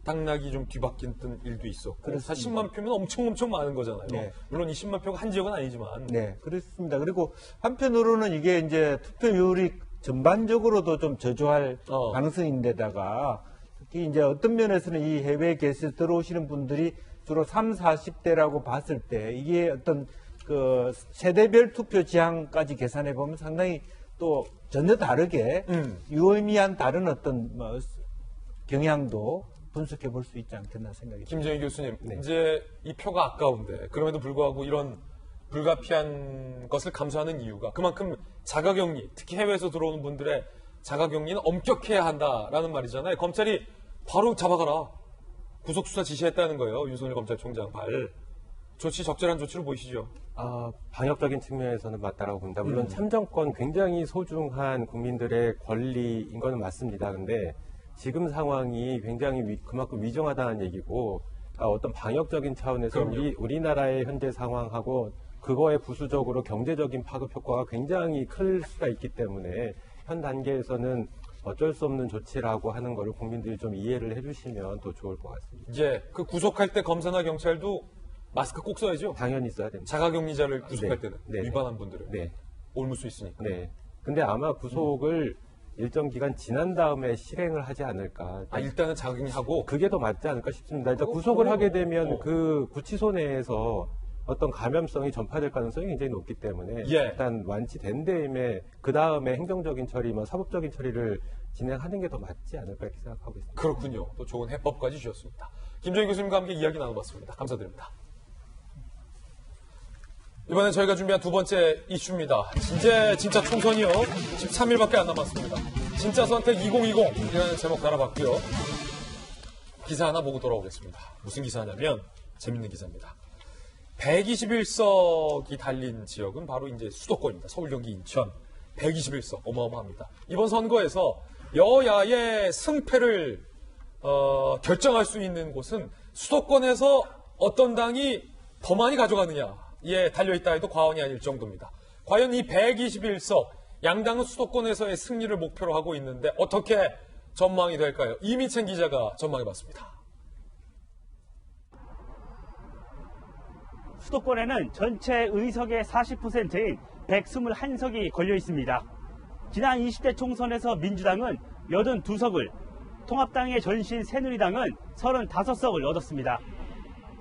당락이 좀 뒤바뀌었던 일도 있었고 그렇습니다. 10만 표면 엄청 많은 거잖아요. 네. 물론 이 10만 표가 한 지역은 아니지만 네, 그렇습니다. 그리고 한편으로는 이게 이제 투표율이 전반적으로도 좀 저조할 가능성인데다가 특히 이제 어떤 면에서는 이 해외 계에서 들어오시는 분들이 주로 30, 40대라고 봤을 때 이게 어떤 그 세대별 투표 지향까지 계산해 보면 상당히 또 전혀 다르게 유의미한 다른 어떤 뭐 경향도 분석해 볼 수 있지 않겠나 생각이 듭니다. 김정희 교수님, 네. 이제 이 표가 아까운데 그럼에도 불구하고 이런 불가피한 것을 감수하는 이유가 그만큼 자가격리, 특히 해외에서 들어오는 분들의 자가격리는 엄격해야 한다라는 말이잖아요. 검찰이 바로 잡아가라. 구속수사 지시했다는 거예요. 윤석열 검찰총장 발. 조치 적절한 조치로 보이시죠? 방역적인 측면에서는 맞다라고 봅니다. 물론 참정권 굉장히 소중한 국민들의 권리인 건 맞습니다. 근데 지금 상황이 굉장히 그만큼 위중하다는 얘기고 어떤 방역적인 차원에서 우리나라의 현재 상황하고 그거에 부수적으로 경제적인 파급 효과가 굉장히 클 수가 있기 때문에 현 단계에서는 어쩔 수 없는 조치라고 하는 거를 국민들이 좀 이해를 해주시면 더 좋을 것 같습니다. 이제 그 구속할 때 검사나 경찰도 마스크 꼭 써야죠. 당연히 써야 됩니다. 자가격리자를 구속할 네. 때는 네. 위반한 분들을 네. 옮을 수 있으니까. 네. 근데 아마 구속을 일정 기간 지난 다음에 실행을 하지 않을까. 일단은 자가격리하고 그게 더 맞지 않을까 싶습니다. 일단 구속을 하게 되면 그 구치소 내에서 어떤 감염성이 전파될 가능성이 굉장히 높기 때문에 예. 일단 완치된 다음에 그 다음에 행정적인 처리, 사법적인 처리를 진행하는 게 더 맞지 않을까 이렇게 생각하고 있습니다. 그렇군요. 또 좋은 해법까지 주셨습니다. 김정희 교수님과 함께 이야기 나눠봤습니다. 감사드립니다. 이번엔 저희가 준비한 두 번째 이슈입니다. 이제 진짜 총선이요. 13일밖에 안 남았습니다. 진짜 선택 2020이라는 제목 달아봤고요. 기사 하나 보고 돌아오겠습니다. 무슨 기사냐면 재밌는 기사입니다. 121석이 달린 지역은 바로 이제 수도권입니다. 서울, 경기, 인천. 121석. 어마어마합니다. 이번 선거에서 여야의 승패를 결정할 수 있는 곳은 수도권에서 어떤 당이 더 많이 가져가느냐에 달려있다 해도 과언이 아닐 정도입니다. 과연 이 121석, 양당은 수도권에서의 승리를 목표로 하고 있는데 어떻게 전망이 될까요? 이미찬 기자가 전망해봤습니다. 수도권에는 전체 의석의 40%인 121석이 걸려 있습니다. 지난 20대 총선에서 민주당은 82석을, 통합당의 전신 새누리당은 35석을 얻었습니다.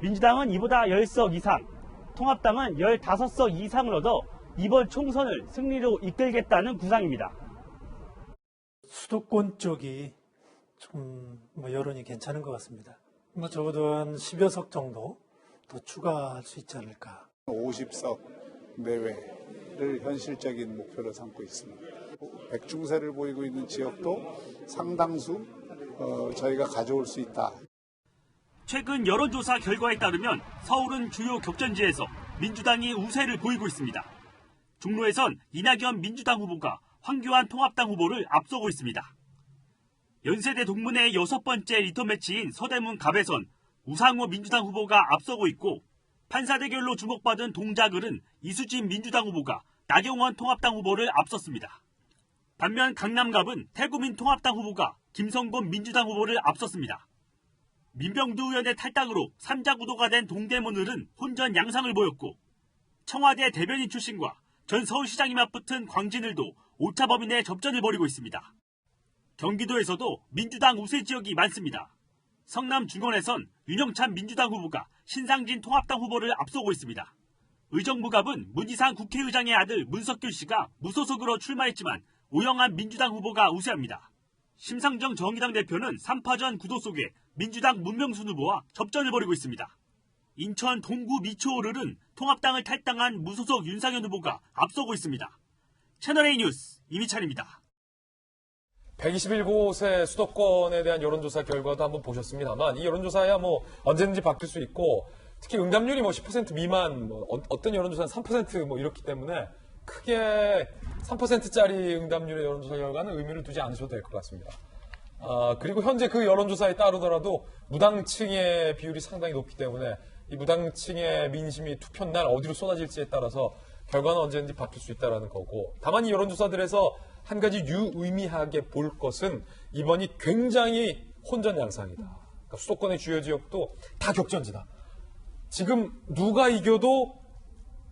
민주당은 이보다 10석 이상, 통합당은 15석 이상을 얻어 이번 총선을 승리로 이끌겠다는 구상입니다. 수도권 쪽이 좀 여론이 괜찮은 것 같습니다. 적어도 한 10여 석 정도 더 추가할 수 있지 않을까. 50석 내외를 현실적인 목표로 삼고 있습니다. 백중세를 보이고 있는 지역도 상당수 저희가 가져올 수 있다. 최근 여론조사 결과에 따르면 서울은 주요 격전지에서 민주당이 우세를 보이고 있습니다. 종로에선 이낙연 민주당 후보가 황교안 통합당 후보를 앞서고 있습니다. 연세대 동문회의 6번째 리턴 매치인 서대문 갑에선 우상호 민주당 후보가 앞서고 있고, 판사 대결로 주목받은 동작을은 이수진 민주당 후보가 나경원 통합당 후보를 앞섰습니다. 반면 강남갑은 태구민 통합당 후보가 김성곤 민주당 후보를 앞섰습니다. 민병두 의원의 탈당으로 3자 구도가 된 동대문을은 혼전 양상을 보였고, 청와대 대변인 출신과 전 서울시장이 맞붙은 광진을도 오차범위 내 접전을 벌이고 있습니다. 경기도에서도 민주당 우세 지역이 많습니다. 성남 중원에선 윤영찬 민주당 후보가 신상진 통합당 후보를 앞서고 있습니다. 의정부갑은 문희상 국회의장의 아들 문석균 씨가 무소속으로 출마했지만 오영환 민주당 후보가 우세합니다. 심상정 정의당 대표는 3파전 구도 속에 민주당 문명순 후보와 접전을 벌이고 있습니다. 인천 동구 미추홀을은 통합당을 탈당한 무소속 윤상현 후보가 앞서고 있습니다. 채널A 뉴스 이미찬입니다. 121곳의 수도권에 대한 여론조사 결과도 한번 보셨습니다만 이 여론조사야 언제든지 바뀔 수 있고 특히 응답률이 10% 미만 어떤 여론조사는 3% 이렇기 때문에 크게 3%짜리 응답률의 여론조사 결과는 의미를 두지 않으셔도 될 것 같습니다. 그리고 현재 그 여론조사에 따르더라도 무당층의 비율이 상당히 높기 때문에 이 무당층의 민심이 투표날 어디로 쏟아질지에 따라서 결과는 언제든지 바뀔 수 있다는 거고, 다만 이 여론조사들에서 한 가지 유의미하게 볼 것은 이번이 굉장히 혼전 양상이다. 그러니까 수도권의 주요 지역도 다 격전지다. 지금 누가 이겨도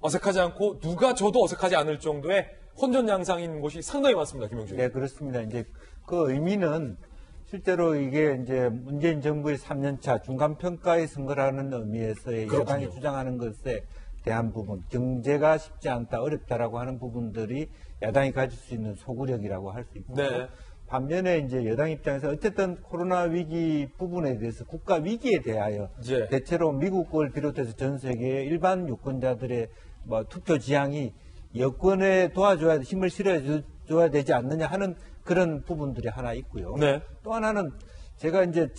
어색하지 않고 누가 져도 어색하지 않을 정도의 혼전 양상인 곳이 상당히 많습니다. 김영준. 네, 그렇습니다. 이제 그 의미는 실제로 이게 이제 문재인 정부의 3년차 중간평가의 선거라는 의미에서의 여당이 주장하는 것에 대한 부분, 경제가 쉽지 않다, 어렵다라고 하는 부분들이 야당이 가질 수 있는 소구력이라고 할 수 있고, 네. 반면에 이제 여당 입장에서 어쨌든 코로나 위기 부분에 대해서 국가 위기에 대하여 예. 대체로 미국을 비롯해서 전 세계 일반 유권자들의 뭐 투표 지향이 여권에 도와줘야 힘을 실어줘야 되지 않느냐 하는 그런 부분들이 하나 있고요. 네. 또 하나는 제가 이제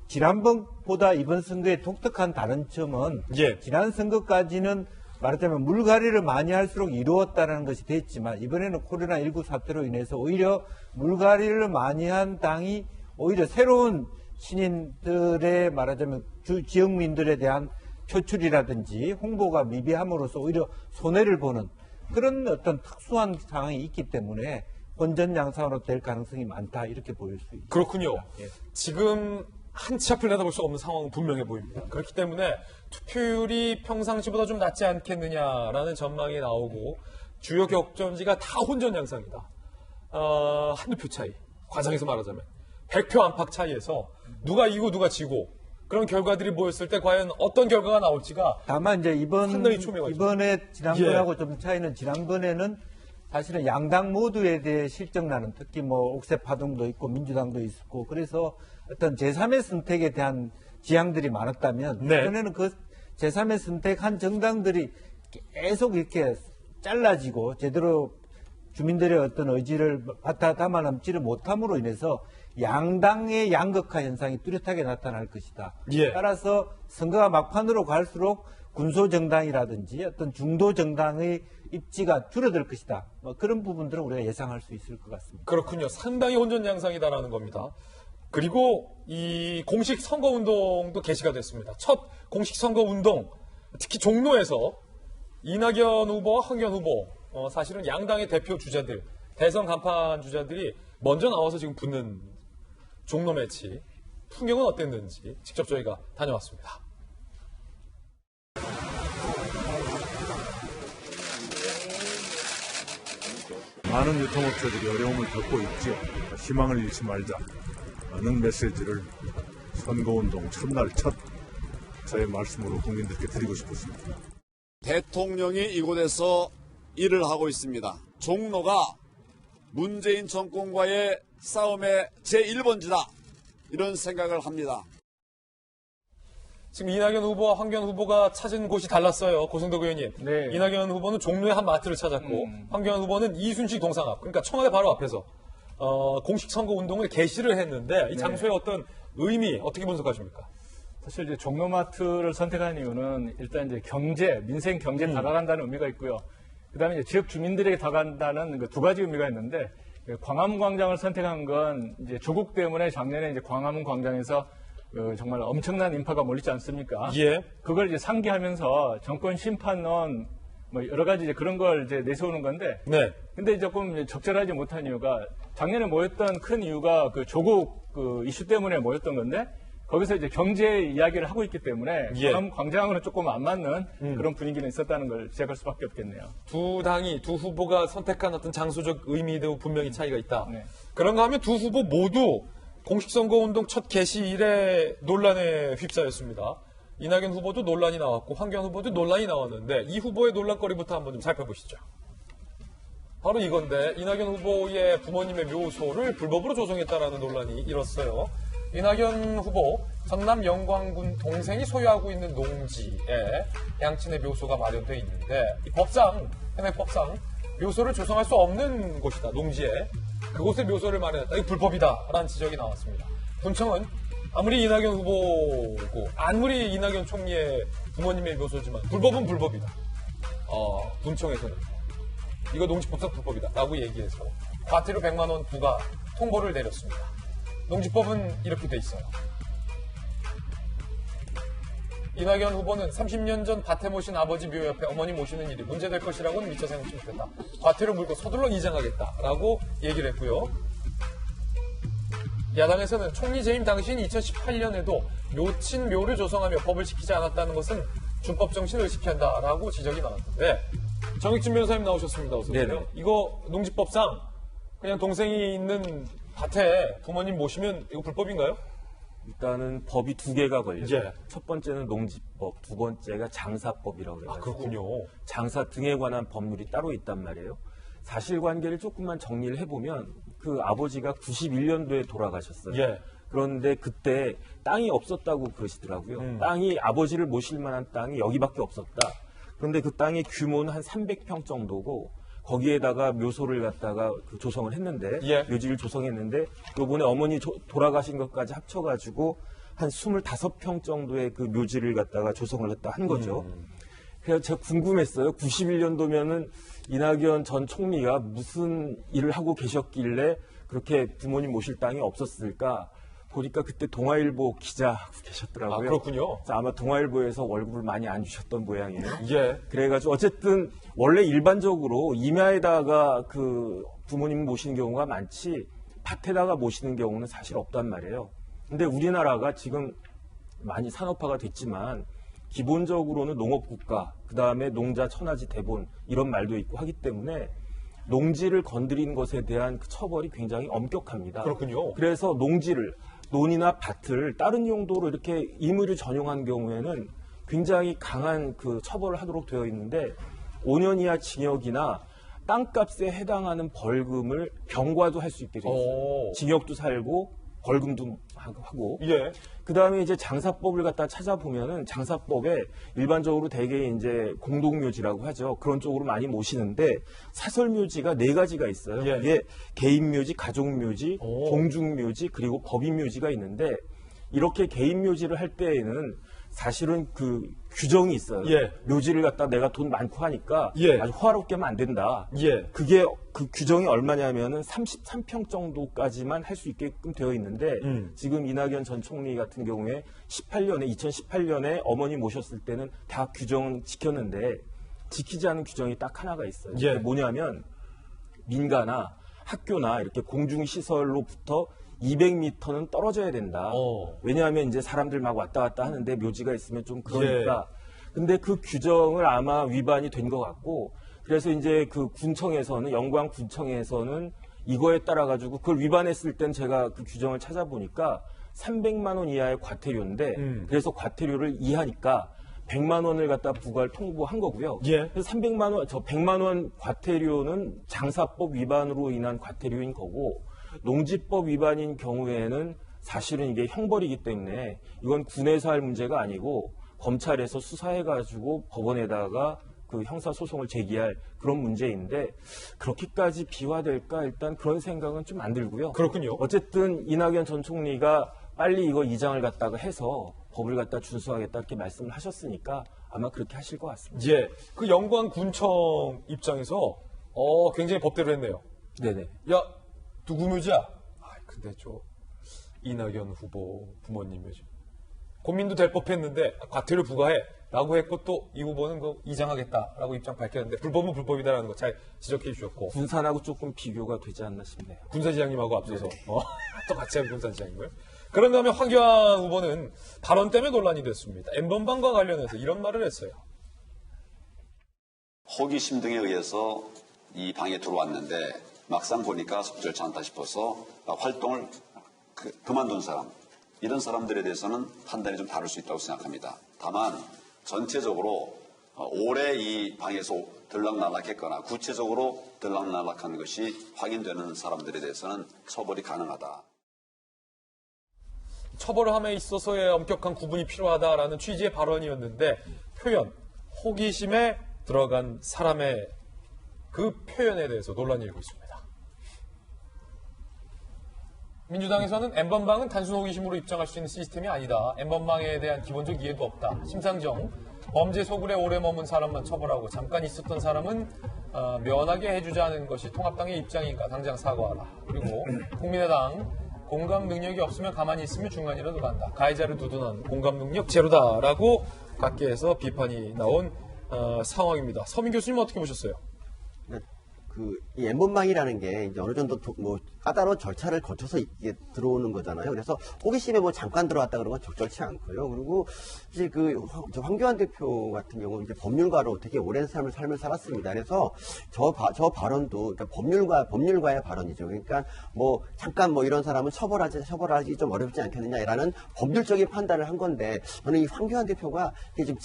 지난번보다 이번 선거의 독특한 다른 점은 예. 지난 선거까지는 말하자면 물갈이를 많이 할수록 이루었다는 것이 됐지만 이번에는 코로나19 사태로 인해서 오히려 물갈이를 많이 한 당이 오히려 새로운 신인들의 말하자면 지역민들에 대한 표출이라든지 홍보가 미비함으로써 오히려 손해를 보는 그런 어떤 특수한 상황이 있기 때문에 본전 양상으로 될 가능성이 많다 이렇게 보일 수 있습니다. 그렇군요. 예. 지금 한치 앞을 내다볼 수 없는 상황은 분명해 보입니다. 그렇기 때문에 투표율이 평상시보다 좀 낮지 않겠느냐라는 전망이 나오고 주요 격전지가 다 혼전 양상이다. 한두 표 차이. 과장해서 말하자면 100표 안팎 차이에서 누가 이기고 누가 지고 그런 결과들이 모였을 때 과연 어떤 결과가 나올지가 다만 이제 상당히 초미하죠. 이번에 지난번하고 좀 차이는 지난번에는 사실은 양당 모두에 대해 실정나는 특히 뭐 옥새파동도 있고 민주당도 있었고 그래서 어떤 제3의 선택에 대한 지향들이 많았다면 네. 이번에는 그 제3의 선택한 정당들이 계속 이렇게 잘라지고 제대로 주민들의 어떤 의지를 바탕 담아 넘지를 못함으로 인해서 양당의 양극화 현상이 뚜렷하게 나타날 것이다. 예. 따라서 선거가 막판으로 갈수록 군소정당이라든지 어떤 중도정당의 입지가 줄어들 것이다. 뭐 그런 부분들은 우리가 예상할 수 있을 것 같습니다. 그렇군요. 상당히 혼전 양상이다라는 겁니다. 그리고 이 공식 선거운동도 개시가 됐습니다. 첫 공식 선거운동, 특히 종로에서 이낙연 후보와 황교안 후보, 사실은 양당의 대표 주자들, 대선 간판 주자들이 먼저 나와서 지금 붙는 종로 매치, 풍경은 어땠는지 직접 저희가 다녀왔습니다. 많은 유통업체들이 어려움을 겪고 있죠. 희망을 잃지 말자는 메시지를 선거운동 첫날 첫 저의 말씀으로 국민들께 드리고 싶었습니다. 대통령이 이곳에서 일을 하고 있습니다. 종로가 문재인 정권과의 싸움의 제1번지다. 이런 생각을 합니다. 지금 이낙연 후보와 황교안 후보가 찾은 곳이 달랐어요. 고승덕 의원님. 네. 이낙연 후보는 종로의 한 마트를 찾았고 황교안 후보는 이순실 동상 앞, 그러니까 청와대 바로 앞에서 공식 선거 운동을 개시를 했는데 이 장소의 어떤 의미 어떻게 분석하십니까? 사실 이제 종로마트를 선택한 이유는 일단 이제 경제, 민생 경제에 다가간다는 의미가 있고요. 그다음에 이제 지역 주민들에게 다가간다는 그 두 가지 의미가 있는데 광화문 광장을 선택한 건 이제 조국 때문에 작년에 이제 광화문 광장에서 정말 엄청난 인파가 몰리지 않습니까? 예. 그걸 이제 상기하면서 정권 심판론 뭐 여러 가지 이제 그런 걸 이제 내세우는 건데. 네. 근데 조금 적절하지 못한 이유가 작년에 모였던 큰 이유가 그 조국 그 이슈 때문에 모였던 건데 거기서 이제 경제 이야기를 하고 있기 때문에 예. 광화문 광장으로는 조금 안 맞는 그런 분위기는 있었다는 걸 지적할 수밖에 없겠네요. 두 당이, 두 후보가 선택한 어떤 장소적 의미도 분명히 차이가 있다. 네. 그런가 하면 두 후보 모두 공식 선거운동 첫 개시 이래 논란에 휩싸였습니다. 이낙연 후보도 논란이 나왔고 황교안 후보도 논란이 나왔는데 이 후보의 논란거리부터 한번 좀 살펴보시죠. 바로 이건데 이낙연 후보의 부모님의 묘소를 불법으로 조성했다라는 논란이 일었어요. 이낙연 후보 전남 영광군 동생이 소유하고 있는 농지에 양친의 묘소가 마련되어 있는데 이 법상, 현행법상 묘소를 조성할 수 없는 곳이다. 농지에. 그곳에 묘소를 마련했다. 이거 불법이다라는 지적이 나왔습니다. 군청은 아무리 이낙연 후보고 아무리 이낙연 총리의 부모님의 묘소지만 불법은 불법이다. 군청에서는 이거 농지법상 불법이다라고 얘기해서 과태료 100만 원 부과 통보를 내렸습니다. 농지법은 이렇게 돼 있어요. 이낙연 후보는 30년 전 밭에 모신 아버지 묘 옆에 어머니 모시는 일이 문제될 것이라고는 미처 생각지 못했다. 과태료 물고 서둘러 이장하겠다라고 얘기를 했고요. 야당에서는 총리 재임 당시인 2018년에도 묘친 묘를 조성하며 법을 지키지 않았다는 것은 준법 정신을 의식한다라고 지적이 나왔는데 정익진 변호사님 나오셨습니다. 어서 오세요. 이거 농지법상 그냥 동생이 있는 밭에 부모님 모시면 이거 불법인가요? 일단은 법이 두 개가 걸려요. 예. 첫 번째는 농지법, 두 번째가 장사법이라고 그래요. 그렇군요. 장사 등에 관한 법률이 따로 있단 말이에요. 사실관계를 조금만 정리를 해보면 그 아버지가 91년도에 돌아가셨어요. 예. 그런데 그때 땅이 없었다고 그러시더라고요. 땅이 아버지를 모실 만한 땅이 여기밖에 없었다. 그런데 그 땅의 규모는 한 300평 정도고 거기에다가 묘소를 갖다가 조성을 했는데 예. 묘지를 조성했는데 요번에 어머니 돌아가신 것까지 합쳐가지고 한 25평 정도의 그 묘지를 갖다가 조성을 했다 한 거죠. 그래서 제가 궁금했어요. 91년도면은 이낙연 전 총리가 무슨 일을 하고 계셨길래 그렇게 부모님 모실 땅이 없었을까? 보니까 그때 동아일보 기자하고 계셨더라고요. 아, 그렇군요. 그래서 아마 동아일보에서 월급을 많이 안 주셨던 모양이에요. 예. 그래가지고 어쨌든 원래 일반적으로 임야에다가 그 부모님 모시는 경우가 많지 밭에다가 모시는 경우는 사실 없단 말이에요. 근데 우리나라가 지금 많이 산업화가 됐지만 기본적으로는 농업국가, 그 다음에 농자 천하지 대본 이런 말도 있고 하기 때문에 농지를 건드린 것에 대한 그 처벌이 굉장히 엄격합니다. 그렇군요. 그래서 농지를 논이나 밭을 다른 용도로 이렇게 임의로 전용한 경우에는 굉장히 강한 그 처벌을 하도록 되어 있는데 5년 이하 징역이나 땅값에 해당하는 벌금을 병과도 할 수 있게 되어 있어요. 징역도 살고 벌금도 하고. 예. 그 다음에 이제 장사법을 갖다 찾아보면은 장사법에 일반적으로 대개 이제 공동묘지라고 하죠. 그런 쪽으로 많이 모시는데 사설묘지가 4가지가 있어요. 예. 이게 개인묘지, 가족묘지, 종중묘지, 그리고 법인묘지가 있는데 이렇게 개인묘지를 할 때에는 사실은 그 규정이 있어요. 예. 묘지를 갖다 내가 돈 많고 하니까 예. 아주 호화롭게 하면 안 된다. 예. 그게 그 규정이 얼마냐면은 33평 정도까지만 할 수 있게끔 되어 있는데 지금 이낙연 전 총리 같은 경우에 2018년에 어머니 모셨을 때는 다 규정은 지켰는데 지키지 않은 규정이 딱 하나가 있어요. 예. 그게 뭐냐면 민가나 학교나 이렇게 공중시설로부터 200m는 떨어져야 된다. 왜냐하면 이제 사람들 막 왔다 갔다 하는데 묘지가 있으면 좀 그러니까. 근데 그 규정을 아마 위반이 된 것 같고 그래서 이제 그 군청에서는 영광 군청에서는 이거에 따라 가지고 그걸 위반했을 땐 제가 그 규정을 찾아보니까 300만 원 이하의 과태료인데 그래서 과태료를 이하니까 100만 원을 갖다 부과를 통보한 거고요. 예. 그래서 300만 원, 저 100만 원 과태료는 장사법 위반으로 인한 과태료인 거고 농지법 위반인 경우에는 사실은 이게 형벌이기 때문에 이건 군에서 할 문제가 아니고 검찰에서 수사해가지고 법원에다가 그 형사소송을 제기할 그런 문제인데 그렇게까지 비화될까 일단 그런 생각은 좀 안 들고요. 그렇군요. 어쨌든 이낙연 전 총리가 빨리 이거 이장을 갖다가 해서 법을 갖다 준수하겠다 이렇게 말씀을 하셨으니까 아마 그렇게 하실 것 같습니다. 예. 그 영광군청 입장에서 굉장히 법대로 했네요. 네네. 야, 누구 묘지야? 근데 이낙연 후보 부모님 묘지. 고민도 될 법했는데 과태료 부과해 라고 했고 또 이 후보는 그 이장하겠다라고 입장 밝혔는데 불법은 불법이다라는 거 잘 지적해 주셨고 군산하고 조금 비교가 되지 않나 싶네요. 군사지장님하고 앞서서 또 같이 한 군사지장님을. 그런가 하면 황교안 후보는 발언 때문에 논란이 됐습니다. N번방과 관련해서 이런 말을 했어요. 호기심 등에 의해서 이 방에 들어왔는데 막상 보니까 적절치 않다 싶어서 활동을 그만둔 사람, 이런 사람들에 대해서는 판단이 좀 다를 수 있다고 생각합니다. 다만 전체적으로 오래 이 방에서 들락날락했거나 구체적으로 들락날락한 것이 확인되는 사람들에 대해서는 처벌이 가능하다. 처벌함에 있어서의 엄격한 구분이 필요하다라는 취지의 발언이었는데 표현, 호기심에 들어간 사람의 그 표현에 대해서 논란이 일고 있습니다. 민주당에서는 N번방은 단순 호기심으로 입장할 수 있는 시스템이 아니다. N번방에 대한 기본적 이해도 없다. 심상정, 범죄 소굴에 오래 머문 사람만 처벌하고 잠깐 있었던 사람은 면하게 해주자는 것이 통합당의 입장인가 당장 사과하라. 그리고 국민의당, 공감 능력이 없으면 가만히 있으면 중간이라도 간다. 가해자를 두둔한 공감 능력 제로다라고 각계에서 비판이 나온 상황입니다. 서민 교수님 어떻게 보셨어요? 그 이 N번방이라는 게 이제 어느 정도 뭐 까다로운 절차를 거쳐서 이게 들어오는 거잖아요. 그래서 호기심에 뭐 잠깐 들어왔다 그런 건 적절치 않고요. 그리고 사실 저 황교안 대표 같은 경우는 이제 법률가로 되게 오랜 삶을 살았습니다. 그래서 저 발언도 그러니까 법률가의 발언이죠. 그러니까 뭐 잠깐 뭐 이런 사람은 처벌하기 좀 어렵지 않겠느냐라는 법률적인 판단을 한 건데 저는 이 황교안 대표가 이게 좀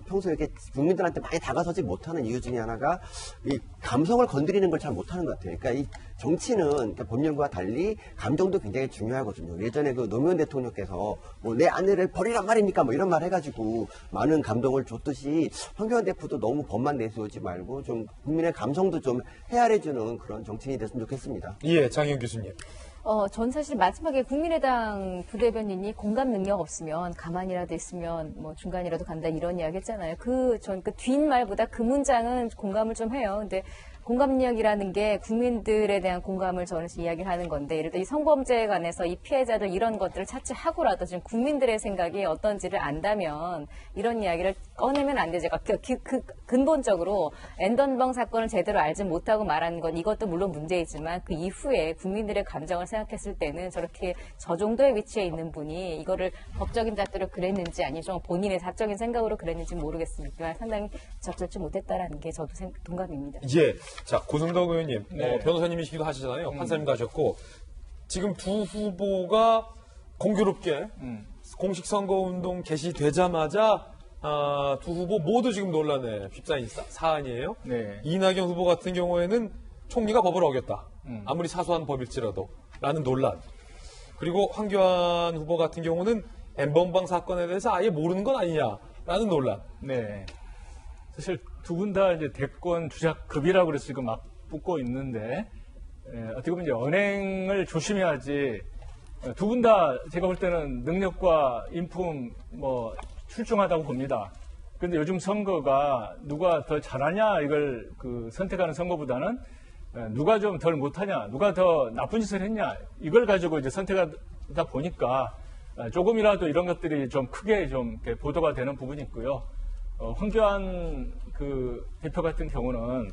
평소에 이렇게 국민들한테 많이 다가서지 못하는 이유 중에 하나가 이 감성을 건드리는 걸 잘 못하는 것 같아요. 그러니까 이 정치는 그러니까 법률과 달리 감정도 굉장히 중요하거든요. 예전에 그 노무현 대통령께서 뭐 내 아내를 버리란 말입니까? 뭐 이런 말 해가지고 많은 감동을 줬듯이 황교안 대표도 너무 법만 내세우지 말고 좀 국민의 감성도 좀 헤아려주는 그런 정치인이 됐으면 좋겠습니다. 예, 장희영 교수님. 전 사실 마지막에 국민의당 부대변인이 공감 능력 없으면 가만히라도 있으면 뭐 중간이라도 간다 이런 이야기 했잖아요. 그 뒷말보다 그 문장은 공감을 좀 해요. 근데 공감력이라는 게 국민들에 대한 공감을 저는 이야기를 하는 건데 예를 들어 이 성범죄에 관해서 이 피해자들 이런 것들을 차치하고라도 지금 국민들의 생각이 어떤지를 안다면 이런 이야기를 꺼내면 안 되죠. 근본적으로 N번방 사건을 제대로 알지 못하고 말하는 건 이것도 물론 문제이지만 그 이후에 국민들의 감정을 생각했을 때는 저렇게 저 정도의 위치에 있는 분이 이거를 법적인 잣대로 그랬는지 아니면 좀 본인의 사적인 생각으로 그랬는지 모르겠습니다만 상당히 적절치 못했다라는 게 저도 동감입니다. 예. 자, 고승덕 의원님, 네. 변호사님이시기도 하시잖아요. 판사님 가셨고, 지금 두 후보가 공교롭게 공식 선거운동 개시되자마자 두 후보 모두 지금 논란에 휩싸인 사안이에요. 네. 이낙연 후보 같은 경우에는 총리가 법을 어겼다. 아무리 사소한 법일지라도 라는 논란. 그리고 황교안 후보 같은 경우는 N번방 사건에 대해서 아예 모르는 건 아니냐라는 논란. 네. 사실 두 분 다 이제 대권 주자급이라고 그래서 지금 막 붙고 있는데, 어떻게 보면 이제 언행을 조심해야지, 두 분 다 제가 볼 때는 능력과 인품 뭐 출중하다고 봅니다. 그런데 요즘 선거가 누가 더 잘하냐 이걸 선택하는 선거보다는 누가 좀 덜 못하냐, 누가 더 나쁜 짓을 했냐 이걸 가지고 이제 선택하다 보니까 조금이라도 이런 것들이 좀 크게 좀 이렇게 보도가 되는 부분이 있고요. 황교안 대표 같은 경우는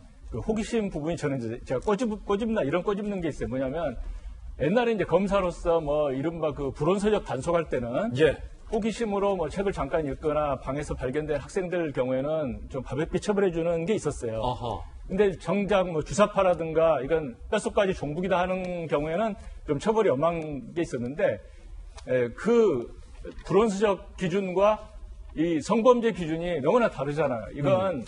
호기심 부분이 저는 이제 제가 꼬집나 이런 꼬집는 게 있어요. 뭐냐면 옛날에 이제 검사로서 뭐 이른바 불온서적 단속할 때는 예. 호기심으로 뭐 책을 잠깐 읽거나 방에서 발견된 학생들 경우에는 좀 가볍게 처벌해주는 게 있었어요. 아하. 근데 정작 뭐 주사파라든가 이건 뼛속까지 종북이다 하는 경우에는 좀 처벌이 엄한 게 있었는데 그 불온서적 기준과 이 성범죄 기준이 너무나 다르잖아요. 이건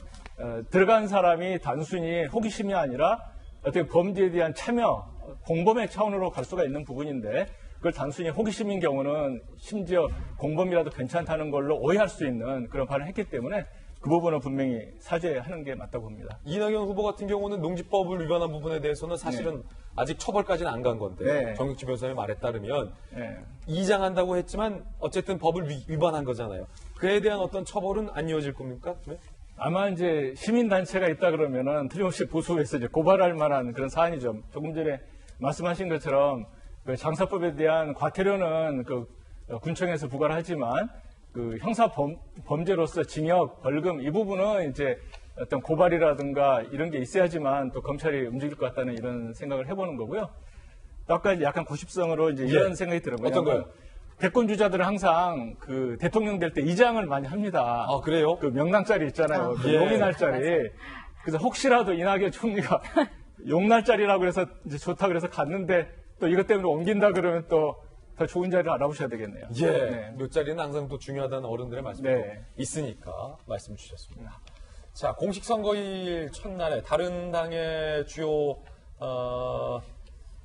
들어간 사람이 단순히 호기심이 아니라 어떻게 범죄에 대한 참여, 공범의 차원으로 갈 수가 있는 부분인데 그걸 단순히 호기심인 경우는 심지어 공범이라도 괜찮다는 걸로 오해할 수 있는 그런 발언을 했기 때문에 그 부분은 분명히 사죄하는 게 맞다고 봅니다. 이낙연 후보 같은 경우는 농지법을 위반한 부분에 대해서는 사실은 아직 처벌까지는 안 간 건데 네. 정육지 변호사의 말에 따르면 네. 이장한다고 했지만 어쨌든 법을 위반한 거잖아요. 그에 대한 어떤 처벌은 안 이어질 겁니까? 네? 아마 이제 시민단체가 있다 그러면은 틀림없이 보수에서 이제 고발할 만한 그런 사안이죠. 조금 전에 말씀하신 것처럼 장사법에 대한 과태료는 군청에서 부과를 하지만 형사 범죄로서 징역, 벌금 이 부분은 이제 어떤 고발이라든가 이런 게 있어야지만 또 검찰이 움직일 것 같다는 이런 생각을 해보는 거고요. 또 아까 이제 약간 고십성으로 이제 이런 생각이 들어요. 어떤 거요? 대권 주자들은 항상 대통령 될 때 이장을 많이 합니다. 아, 그래요? 명랑자리 있잖아요. 예. 용의날짜리. 그래서 혹시라도 이낙연 총리가 용날짜리라고 해서 이제 좋다 그래서 갔는데 또 이것 때문에 옮긴다 그러면 또 더 좋은 자리를 알아보셔야 되겠네요. 예. 네. 몇 자리는 항상 또 중요하다는 어른들의 말씀도 네. 있으니까 말씀 주셨습니다. 자, 공식 선거일 첫날에 다른 당의 주요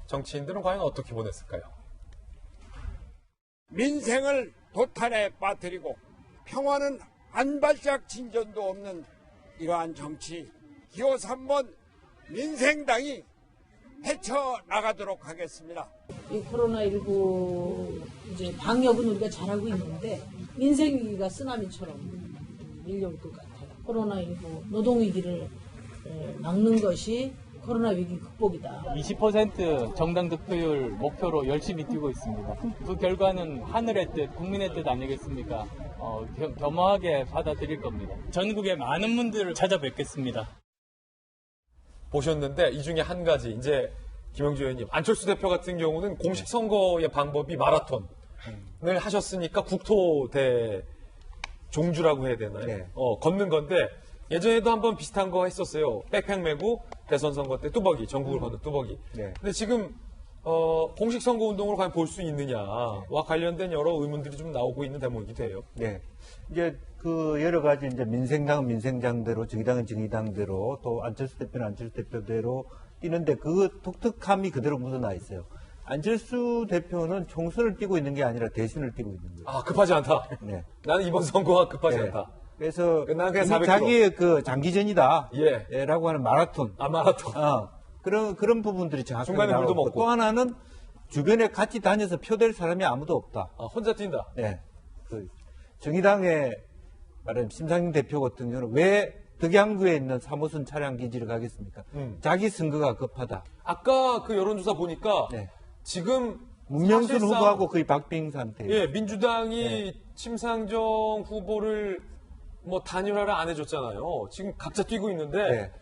정치인들은 과연 어떻게 보냈을까요? 민생을 도탄에 빠뜨리고 평화는 한 발짝 진전도 없는 이러한 정치 기호 3번 민생당이 헤쳐나가도록 하겠습니다. 이 코로나19 이제 방역은 우리가 잘하고 있는데 민생 위기가 쓰나미처럼 밀려올 것 같아요. 코로나19 노동 위기를 막는 것이 코로나 위기 극복이다. 20% 정당 득표율 목표로 열심히 뛰고 있습니다. 그 결과는 하늘의 뜻, 국민의 뜻 아니겠습니까? 겸허하게 받아들일 겁니다. 전국의 많은 분들을 찾아뵙겠습니다. 보셨는데 이 중에 한 가지 이제 김영주 의원님, 안철수 대표 같은 경우는 공식 선거의 방법이 마라톤을 하셨으니까 국토대 종주라고 해야 되나요? 네. 걷는 건데 예전에도 한번 비슷한 거 했었어요. 백팩 메고 대선 선거 때 뚜벅이, 전국을 걷는 뚜벅이. 네. 근데 지금 공식 선거 운동으로 과연 볼 수 있느냐와 관련된 여러 의문들이 좀 나오고 있는 대목이기도 해요. 네. 이제 그 여러 가지 이제 민생당은 민생당대로, 정의당은 정의당대로, 또 안철수 대표는 안철수 대표대로 뛰는데 그 독특함이 그대로 묻어나 있어요. 안철수 대표는 총선을 뛰고 있는 게 아니라 대선을 뛰고 있는 거예요. 아, 급하지 않다. 네. 나는 이번 선거가 급하지 네. 않다. 그래서 난 그냥 400km. 자기의 그 장기전이다. 예. 라고 하는 마라톤. 아, 마라톤. 그런 부분들이 정확하게 중간에 물도 나오고 먹고. 또 하나는 주변에 같이 다녀서 표될 사람이 아무도 없다. 아, 혼자 뛴다. 네. 그 정의당의 말하자면 심상정 대표 같은 경우는 왜 덕양구에 있는 3호선 차량 기지를 가겠습니까? 자기 선거가 급하다. 아까 그 여론조사 보니까 네. 지금 문명순 사실상 후보하고 거의 박빙 상태예요. 예, 민주당이 심상정 후보를 뭐 단일화를 안 해줬잖아요. 지금 각자 뛰고 있는데 네.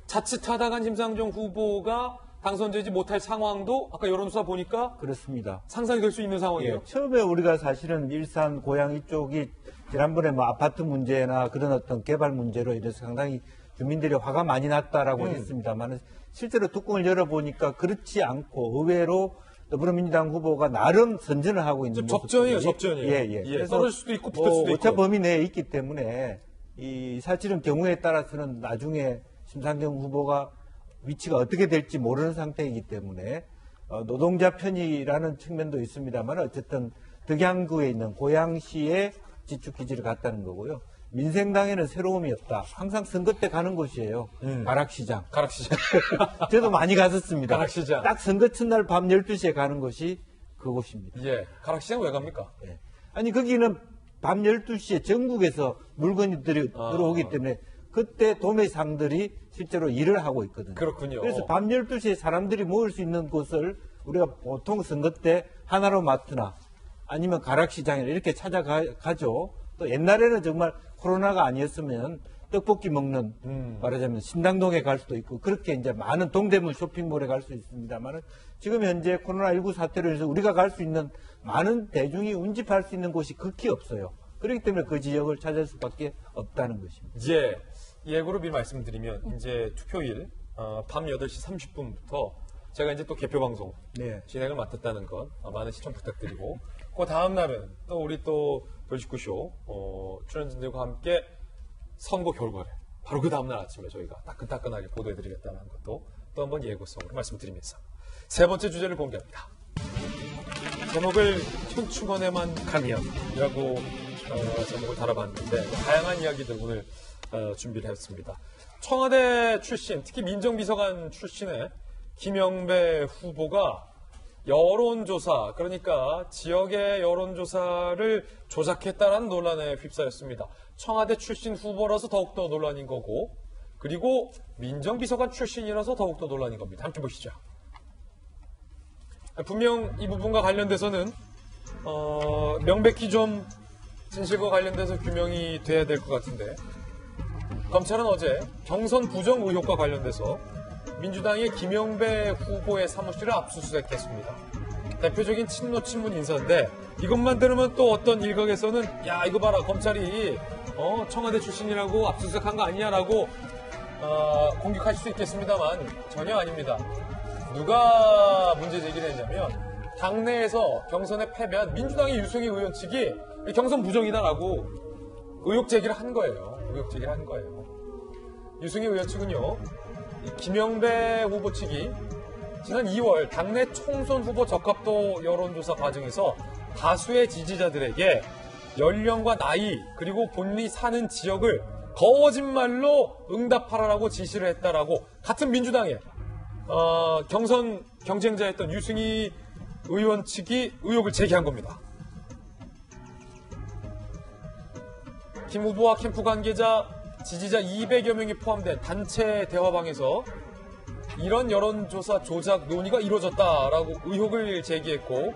자칫하다간 심상정 후보가 당선되지 못할 상황도 아까 여론조사 보니까 그렇습니다. 상상이 될 수 있는 상황이에요. 예, 처음에 우리가 사실은 일산, 고양 이쪽이 지난번에 뭐 아파트 문제나 그런 어떤 개발 문제로 이래서 상당히 주민들이 화가 많이 났다라고 했습니다만 실제로 뚜껑을 열어보니까 그렇지 않고 의외로 더불어민주당 후보가 나름 선전을 하고 있는 접전이에요, 모습들이 접전이에요. 예. 예, 그래서 떨어질 수도 있고 붙을 수도 오차 있고. 범위 내에 있기 때문에 이 사실은 경우에 따라서는 나중에 심상정 후보가 위치가 어떻게 될지 모르는 상태이기 때문에 노동자 편이라는 측면도 있습니다만 어쨌든 덕양구에 있는 고양시의 지축기지를 갔다는 거고요. 민생당에는 새로움이 없다. 항상 선거 때 가는 곳이에요. 가락시장. 가락시장. 저도 많이 갔었습니다. 가락시장. 딱 선거 첫날 밤 12시에 가는 곳이 그곳입니다. 예. 가락시장 왜 갑니까? 예. 아니 거기는 밤 12시에 전국에서 물건이 들어오기 때문에 그때 도매상들이 실제로 일을 하고 있거든요. 그렇군요. 그래서 밤 12시에 사람들이 모일 수 있는 곳을 우리가 보통 선거 때 하나로 마트나 아니면 가락시장이나 이렇게 찾아가죠. 또 옛날에는 정말 코로나가 아니었으면 떡볶이 먹는 말하자면 신당동에 갈 수도 있고 그렇게 이제 많은 동대문 쇼핑몰에 갈 수 있습니다만 지금 현재 코로나19 사태로 해서 우리가 갈 수 있는 많은 대중이 운집할 수 있는 곳이 극히 없어요. 그렇기 때문에 그 지역을 찾을 수밖에 없다는 것입니다. 예. 예고로 미리 말씀드리면 이제 투표일 밤 8시 30분부터 제가 이제 또 개표 방송 진행을 맡았다는 것 많은 시청 부탁드리고 그 다음 날은 또 우리 또 돌직구쇼 출연진들과 함께 선거 결과를 바로 그 다음 날 아침에 저희가 따끈따끈하게 보도해드리겠다는 것도 또 한번 예고성으로 말씀드리면서 세 번째 주제를 공개합니다. 제목을 현충원에만 가면이라고 제목을 달아봤는데 다양한 이야기들 오늘 준비를 했습니다. 청와대 출신, 특히 민정비서관 출신의 김영배 후보가 여론조사, 그러니까 지역의 여론조사를 조작했다는 논란에 휩싸였습니다. 청와대 출신 후보라서 더욱더 논란인 거고, 그리고 민정비서관 출신이라서 더욱더 논란인 겁니다. 함께 보시죠. 분명 이 부분과 관련돼서는 명백히 좀 진실과 관련돼서 규명이 돼야 될 것 같은데 검찰은 어제 경선 부정 의혹과 관련돼서 민주당의 김영배 후보의 사무실을 압수수색했습니다. 대표적인 친노 친문 인사인데 이것만 들으면 또 어떤 일각에서는 야 이거 봐라 검찰이 청와대 출신이라고 압수수색한 거 아니냐라고 공격할 수 있겠습니다만 전혀 아닙니다. 누가 문제 제기를 했냐면 당내에서 경선에 패배한 민주당의 유승희 의원 측이 경선 부정이다라고 의혹 제기를 한 거예요. 유승희 의원 측은요. 김영배 후보 측이 지난 2월 당내 총선 후보 적합도 여론조사 과정에서 다수의 지지자들에게 연령과 나이 그리고 본인이 사는 지역을 거짓말로 응답하라고 지시를 했다라고 같은 민주당의 경선 경쟁자였던 유승희 의원 측이 의혹을 제기한 겁니다. 김 후보와 캠프 관계자, 지지자 200여 명이 포함된 단체 대화방에서 이런 여론조사 조작 논의가 이루어졌다라고 의혹을 제기했고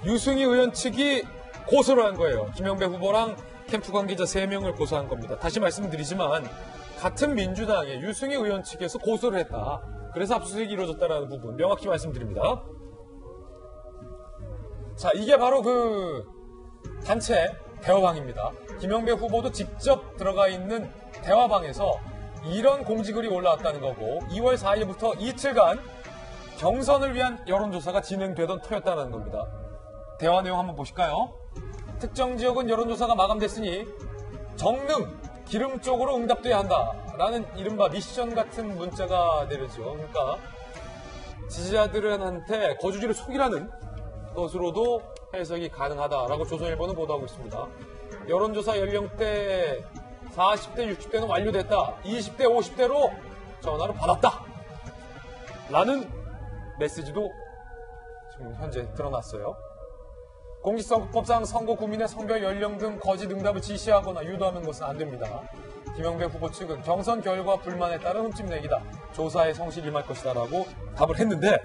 유승희 의원 측이 고소를 한 거예요. 김영배 후보랑 캠프 관계자 3명을 고소한 겁니다. 다시 말씀드리지만 같은 민주당의 유승희 의원 측에서 고소를 했다. 그래서 압수수색이 이루어졌다는 부분 명확히 말씀드립니다. 자, 이게 바로 그 단체 대화방입니다. 김영배 후보도 직접 들어가 있는 대화방에서 이런 공지글이 올라왔다는 거고 2월 4일부터 이틀간 경선을 위한 여론조사가 진행되던 터였다는 겁니다. 대화 내용 한번 보실까요? 특정 지역은 여론조사가 마감됐으니 정릉, 기름 쪽으로 응답돼야 한다라는 이른바 미션 같은 문자가 내려죠. 그러니까 지지자들한테 거주지를 속이라는 것으로도 해석이 가능하다라고 조선일보는 보도하고 있습니다. 여론조사 연령대 40대, 60대는 완료됐다. 20대, 50대로 전화를 받았다. 라는 메시지도 지금 현재 드러났어요. 공직선거법상 선거 구민의 성별, 연령 등 거짓 응답을 지시하거나 유도하는 것은 안 됩니다. 김영배 후보 측은 경선 결과 불만에 따른 흠집 내기다. 조사에 성실히 임할 것이다. 라고 답을 했는데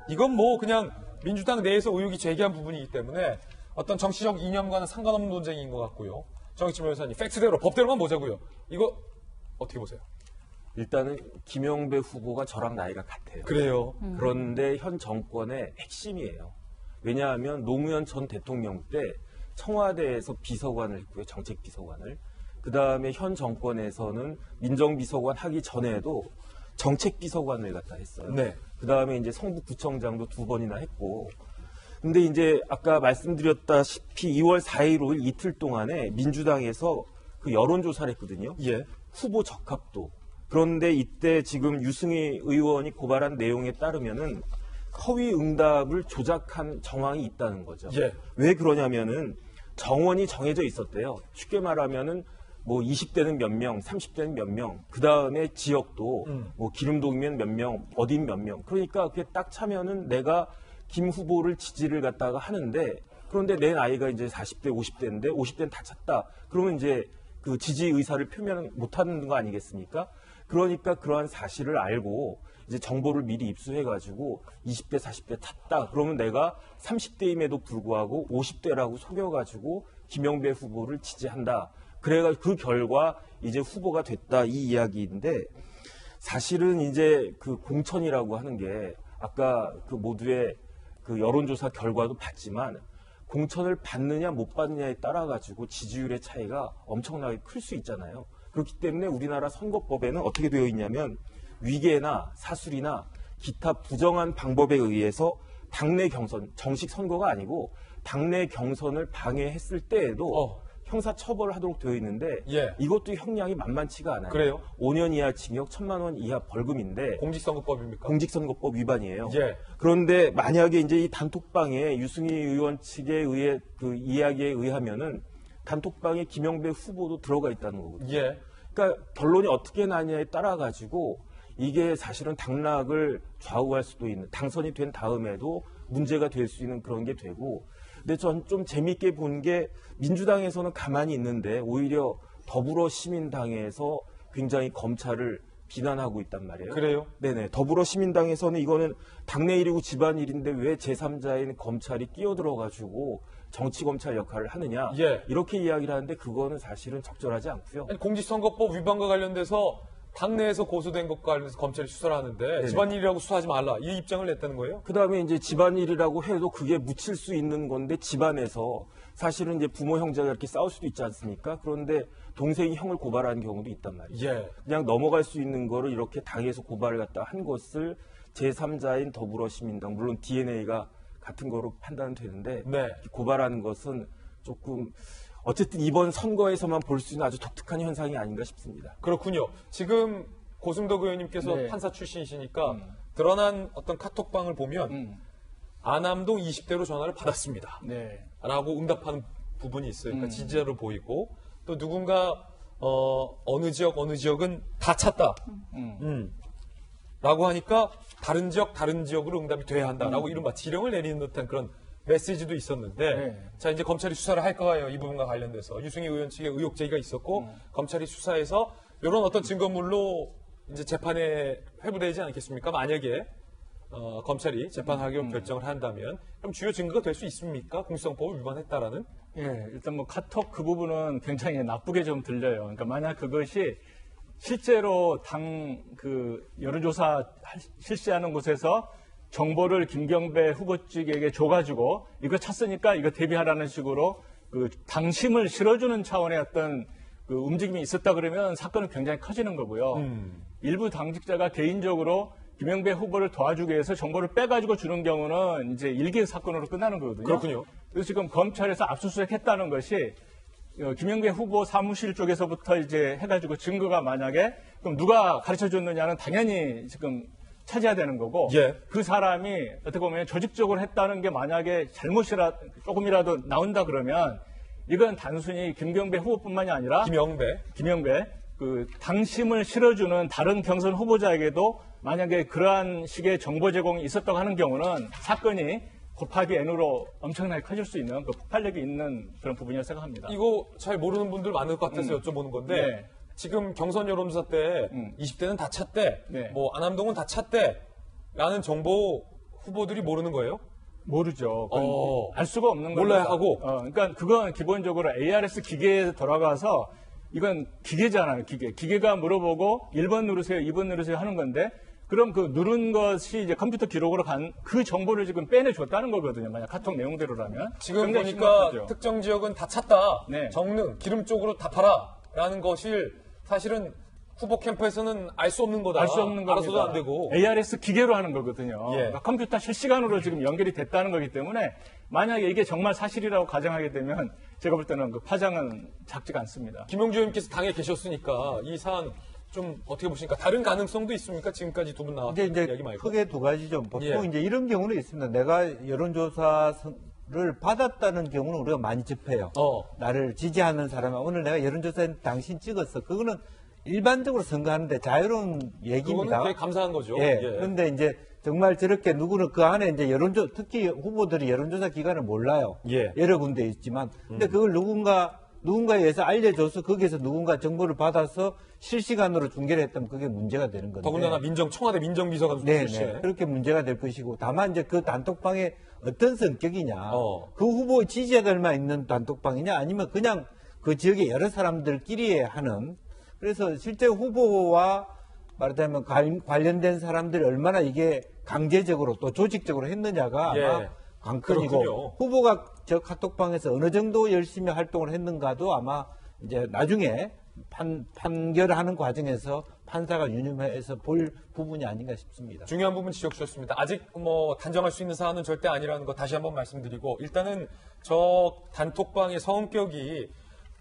이건 뭐 그냥 민주당 내에서 의혹이 제기한 부분이기 때문에 어떤 정치적 이념과는 상관없는 논쟁인 것 같고요. 정의진 변호사님, 팩트대로 법대로만 보자고요. 이거 어떻게 보세요? 일단은 김영배 후보가 저랑 나이가 같아요. 그래요. 그런데 현 정권의 핵심이에요. 왜냐하면 노무현 전 대통령 때 청와대에서 비서관을 했고요. 정책비서관을. 그다음에 현 정권에서는 민정비서관 하기 전에도 정책비서관을 갖다 했어요. 네. 그다음에 이제 성북구청장도 2번이나 했고. 근데 이제 아까 말씀드렸다시피 2월 4일, 5일 이틀 동안에 민주당에서 그 여론조사를 했거든요. 예. 후보 적합도. 그런데 이때 지금 유승희 의원이 고발한 내용에 따르면은 허위 응답을 조작한 정황이 있다는 거죠. 예. 왜 그러냐면은 정원이 정해져 있었대요. 쉽게 말하면은 뭐 20대는 몇 명, 30대는 몇 명, 그 다음에 지역도 뭐 기름동이면 몇 명, 어딘 몇 명. 그러니까 그게 딱 차면은 내가 김 후보를 지지를 갖다가 하는데 그런데 내 나이가 이제 40대, 50대인데 50대는 다 찼다. 그러면 이제 그 지지 의사를 표명 못하는 거 아니겠습니까? 그러니까 그러한 사실을 알고 이제 정보를 미리 입수해가지고 20대, 40대 탔다. 그러면 내가 30대임에도 불구하고 50대라고 속여가지고 김영배 후보를 지지한다. 그래가 그 결과 이제 후보가 됐다 이 이야기인데 사실은 이제 그 공천이라고 하는 게 아까 그 모두의 그 여론조사 결과도 봤지만 공천을 받느냐 못 받느냐에 따라 가지고 지지율의 차이가 엄청나게 클 수 있잖아요. 그렇기 때문에 우리나라 선거법에는 어떻게 되어 있냐면 위계나 사술이나 기타 부정한 방법에 의해서 당내 경선, 정식 선거가 아니고 당내 경선을 방해했을 때에도 형사 처벌을 하도록 되어 있는데 예. 이것도 형량이 만만치가 않아요. 그래요? 5년 이하 징역 1,000만 원 이하 벌금인데 공직선거법입니까? 공직선거법 위반이에요. 예. 그런데 만약에 이제 이 단톡방에 유승희 의원 측에 의해 그 이야기에 의하면은 단톡방에 김영배 후보도 들어가 있다는 거거든요. 예. 그러니까 결론이 어떻게 나냐에 따라 가지고 이게 사실은 당락을 좌우할 수도 있는 당선이 된 다음에도 문제가 될 수 있는 그런 게 되고 근데 전 좀 재미있게 본 게 민주당에서는 가만히 있는데 오히려 더불어시민당에서 굉장히 검찰을 비난하고 있단 말이에요. 그래요? 네네. 더불어시민당에서는 이거는 당내 일이고 집안일인데 왜 제3자인 검찰이 끼어들어가지고 정치검찰 역할을 하느냐. 예. 이렇게 이야기를 하는데 그거는 사실은 적절하지 않고요. 아니, 공직선거법 위반과 관련돼서 당내에서 고소된 것과 관련해서 검찰이 수사를 하는데 네네. 집안일이라고 수사하지 말라. 이 입장을 냈다는 거예요? 그 다음에 이제 집안일이라고 해도 그게 묻힐 수 있는 건데 집안에서 사실은 이제 부모 형제가 이렇게 싸울 수도 있지 않습니까? 그런데 동생이 형을 고발하는 경우도 있단 말이에요. 예. 그냥 넘어갈 수 있는 거를 이렇게 당에서 고발을 갖다 한 것을 제3자인 더불어시민당, 물론 DNA가 같은 거로 판단은 되는데 네. 고발하는 것은 조금 어쨌든 이번 선거에서만 볼 수 있는 아주 독특한 현상이 아닌가 싶습니다. 그렇군요. 지금 고승덕 의원님께서 네. 판사 출신이시니까 드러난 어떤 카톡방을 보면 안암동 20대로 전화를 받았습니다. 네. 라고 응답하는 부분이 있어요. 그러니까 지지자로 보이고 또 누군가 어느 지역은 다 찼다. 라고 하니까 다른 지역으로 응답이 돼야 한다라고 이른바 지령을 내리는 듯한 그런 메시지도 있었는데 네. 자 이제 검찰이 수사를 할 거예요. 이 부분과 관련돼서 유승희 의원 측의 의혹 제기가 있었고 검찰이 수사해서 이런 어떤 증거물로 이제 재판에 회부되지 않겠습니까? 만약에 검찰이 재판하기로 결정을 한다면 그럼 주요 증거가 될 수 있습니까? 공직선거법을 위반했다라는? 예, 일단 뭐 카톡 그 부분은 굉장히 나쁘게 좀 들려요. 그러니까 만약 그것이 실제로 여론조사 실시하는 곳에서 정보를 김경배 후보 측에게 줘가지고 이거 찼으니까 이거 대비하라는 식으로 그 당심을 실어주는 차원의 어떤 그 움직임이 있었다 그러면 사건은 굉장히 커지는 거고요. 일부 당직자가 개인적으로 김영배 후보를 도와주기 위해서 정보를 빼가지고 주는 경우는 이제 일개 사건으로 끝나는 거거든요. 그렇군요. 그래서 지금 검찰에서 압수수색했다는 것이 김영배 후보 사무실 쪽에서부터 이제 해가지고 증거가 만약에 그럼 누가 가르쳐 줬느냐는 당연히 지금 찾아야 되는 거고 예. 그 사람이 어떻게 보면 조직적으로 했다는 게 만약에 조금이라도 나온다 그러면 이건 단순히 김경배 후보뿐만이 아니라 김영배 그 당심을 실어주는 다른 경선 후보자에게도 만약에 그러한 식의 정보 제공이 있었다고 하는 경우는 사건이 곱하기 N으로 엄청나게 커질 수 있는 그 폭발력이 있는 그런 부분이라고 생각합니다. 이거 잘 모르는 분들 많을 것 같아서 여쭤보는 건데 네. 지금 경선 여론조사 때 20대는 다 찼대, 네. 뭐 안암동은 다 찼대 라는 정보 후보들이 모르는 거예요? 모르죠. 알 수가 없는 거죠. 몰라야 하고. 그러니까 그건 기본적으로 ARS 기계에 돌아가서 이건 기계잖아요. 기계가 물어보고 1번 누르세요, 2번 누르세요 하는 건데 그럼 그 누른 것이 이제 컴퓨터 기록으로 간 그 정보를 지금 빼내줬다는 거거든요. 만약 카톡 내용대로라면. 지금 보니까 특정 지역은 다 찼다. 정릉, 기름 쪽으로 다 팔아. 라는 것을 사실은 후보 캠프에서는 알 수 없는 거다. 알 수 없는 겁니다. 알아서도 안 되고. ARS 기계로 하는 거거든요. 예. 그러니까 컴퓨터 실시간으로 지금 연결이 됐다는 거기 때문에 만약에 이게 정말 사실이라고 가정하게 되면 제가 볼 때는 그 파장은 작지가 않습니다. 김용주 의원님께서 당에 계셨으니까 이 사안 좀 어떻게 보십니까? 다른 가능성도 있습니까? 지금까지 두 분 나왔던 이야기 말고. 크게 두 가지죠. 보통 예. 이제 이런 경우는 있습니다. 내가 여론조사를 받았다는 경우는 우리가 많이 접해요. 나를 지지하는 사람은 오늘 내가 여론조사에 당신 찍었어. 그거는 일반적으로 선거하는데 자유로운 얘기입니다. 그거는 되게 감사한 거죠. 예. 예. 그런데 이제 정말 저렇게 누구는 그 안에 이제 특히 후보들이 여론조사 기관을 몰라요. 예. 여러 군데 있지만. 근데 그걸 누군가에 의해서 알려줘서 거기에서 누군가 정보를 받아서 실시간으로 중계를 했다면 그게 문제가 되는 건데. 더군다나 청와대 민정비서관 출신. 네, 그렇게 문제가 될 것이고 다만 이제 그 단톡방에 어떤 성격이냐, 그 후보의 지지자들만 있는 단톡방이냐, 아니면 그냥 그 지역의 여러 사람들끼리 하는. 그래서 실제 후보와 말하자면 관련된 사람들이 얼마나 이게 강제적으로 또 조직적으로 했느냐가 아마 관건이고 그렇군요. 후보가 저 카톡방에서 어느 정도 열심히 활동을 했는가도 아마 이제 나중에 판결하는 과정에서 판사가 유념해서 볼 부분이 아닌가 싶습니다. 중요한 부분 지적 주셨습니다. 아직 뭐 단정할 수 있는 사안은 절대 아니라는 거 다시 한번 말씀드리고 일단은 저 단톡방의 성격이